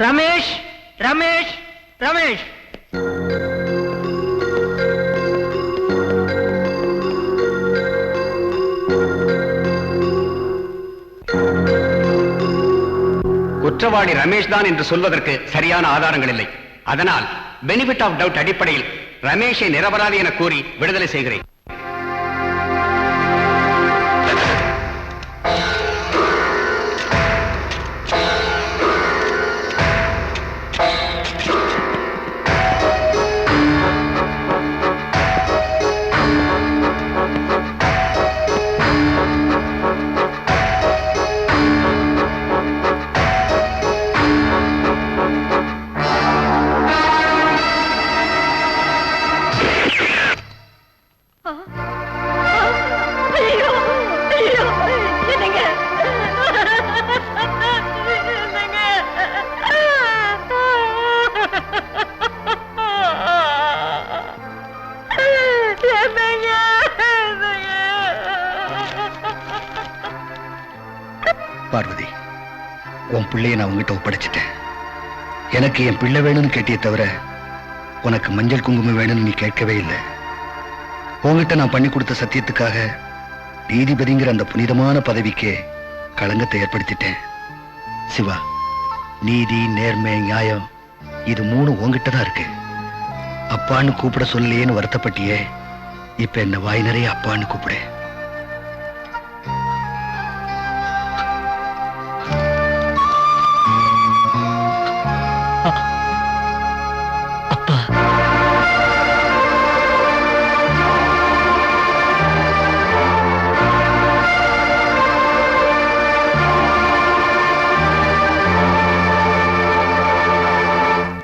ரமேஷ், ரமேஷ், ரமேஷ். குற்றவாளி ரமேஷ் தான் என்று சொல்வதற்கு சரியான ஆதாரங்கள் இல்லை. அதனால் பெனிஃபிட் ஆஃப் டவுட் அடிப்படையில் ரமேஷை நிரபராதி என கூறி விடுதலை செய்கிறேன். பார்வதி, உன் பிள்ளையை நான் உங்ககிட்ட ஒப்படைச்சிட்டேன். எனக்கு என் பிள்ளை வேணும்னு கேட்டியே தவிர உனக்கு மஞ்சள் குங்குமம் வேணும்னு நீ கேட்கவே இல்லை. உங்ககிட்ட நான் பண்ணி கொடுத்த சத்தியத்துக்காக நீதிபதிங்கிற அந்த புனிதமான பதவிக்கு களங்கத்தை ஏற்படுத்திட்டேன். சிவா, நீதி, நேர்மை, நியாயம் இது மூணு உங்ககிட்ட தான் இருக்கு. அப்பான்னு கூப்பிட சொல்லலையேன்னு வருத்தப்பட்டியே, இப்ப என்ன வாய் நிறைய அப்பான்னு கூப்பிடு.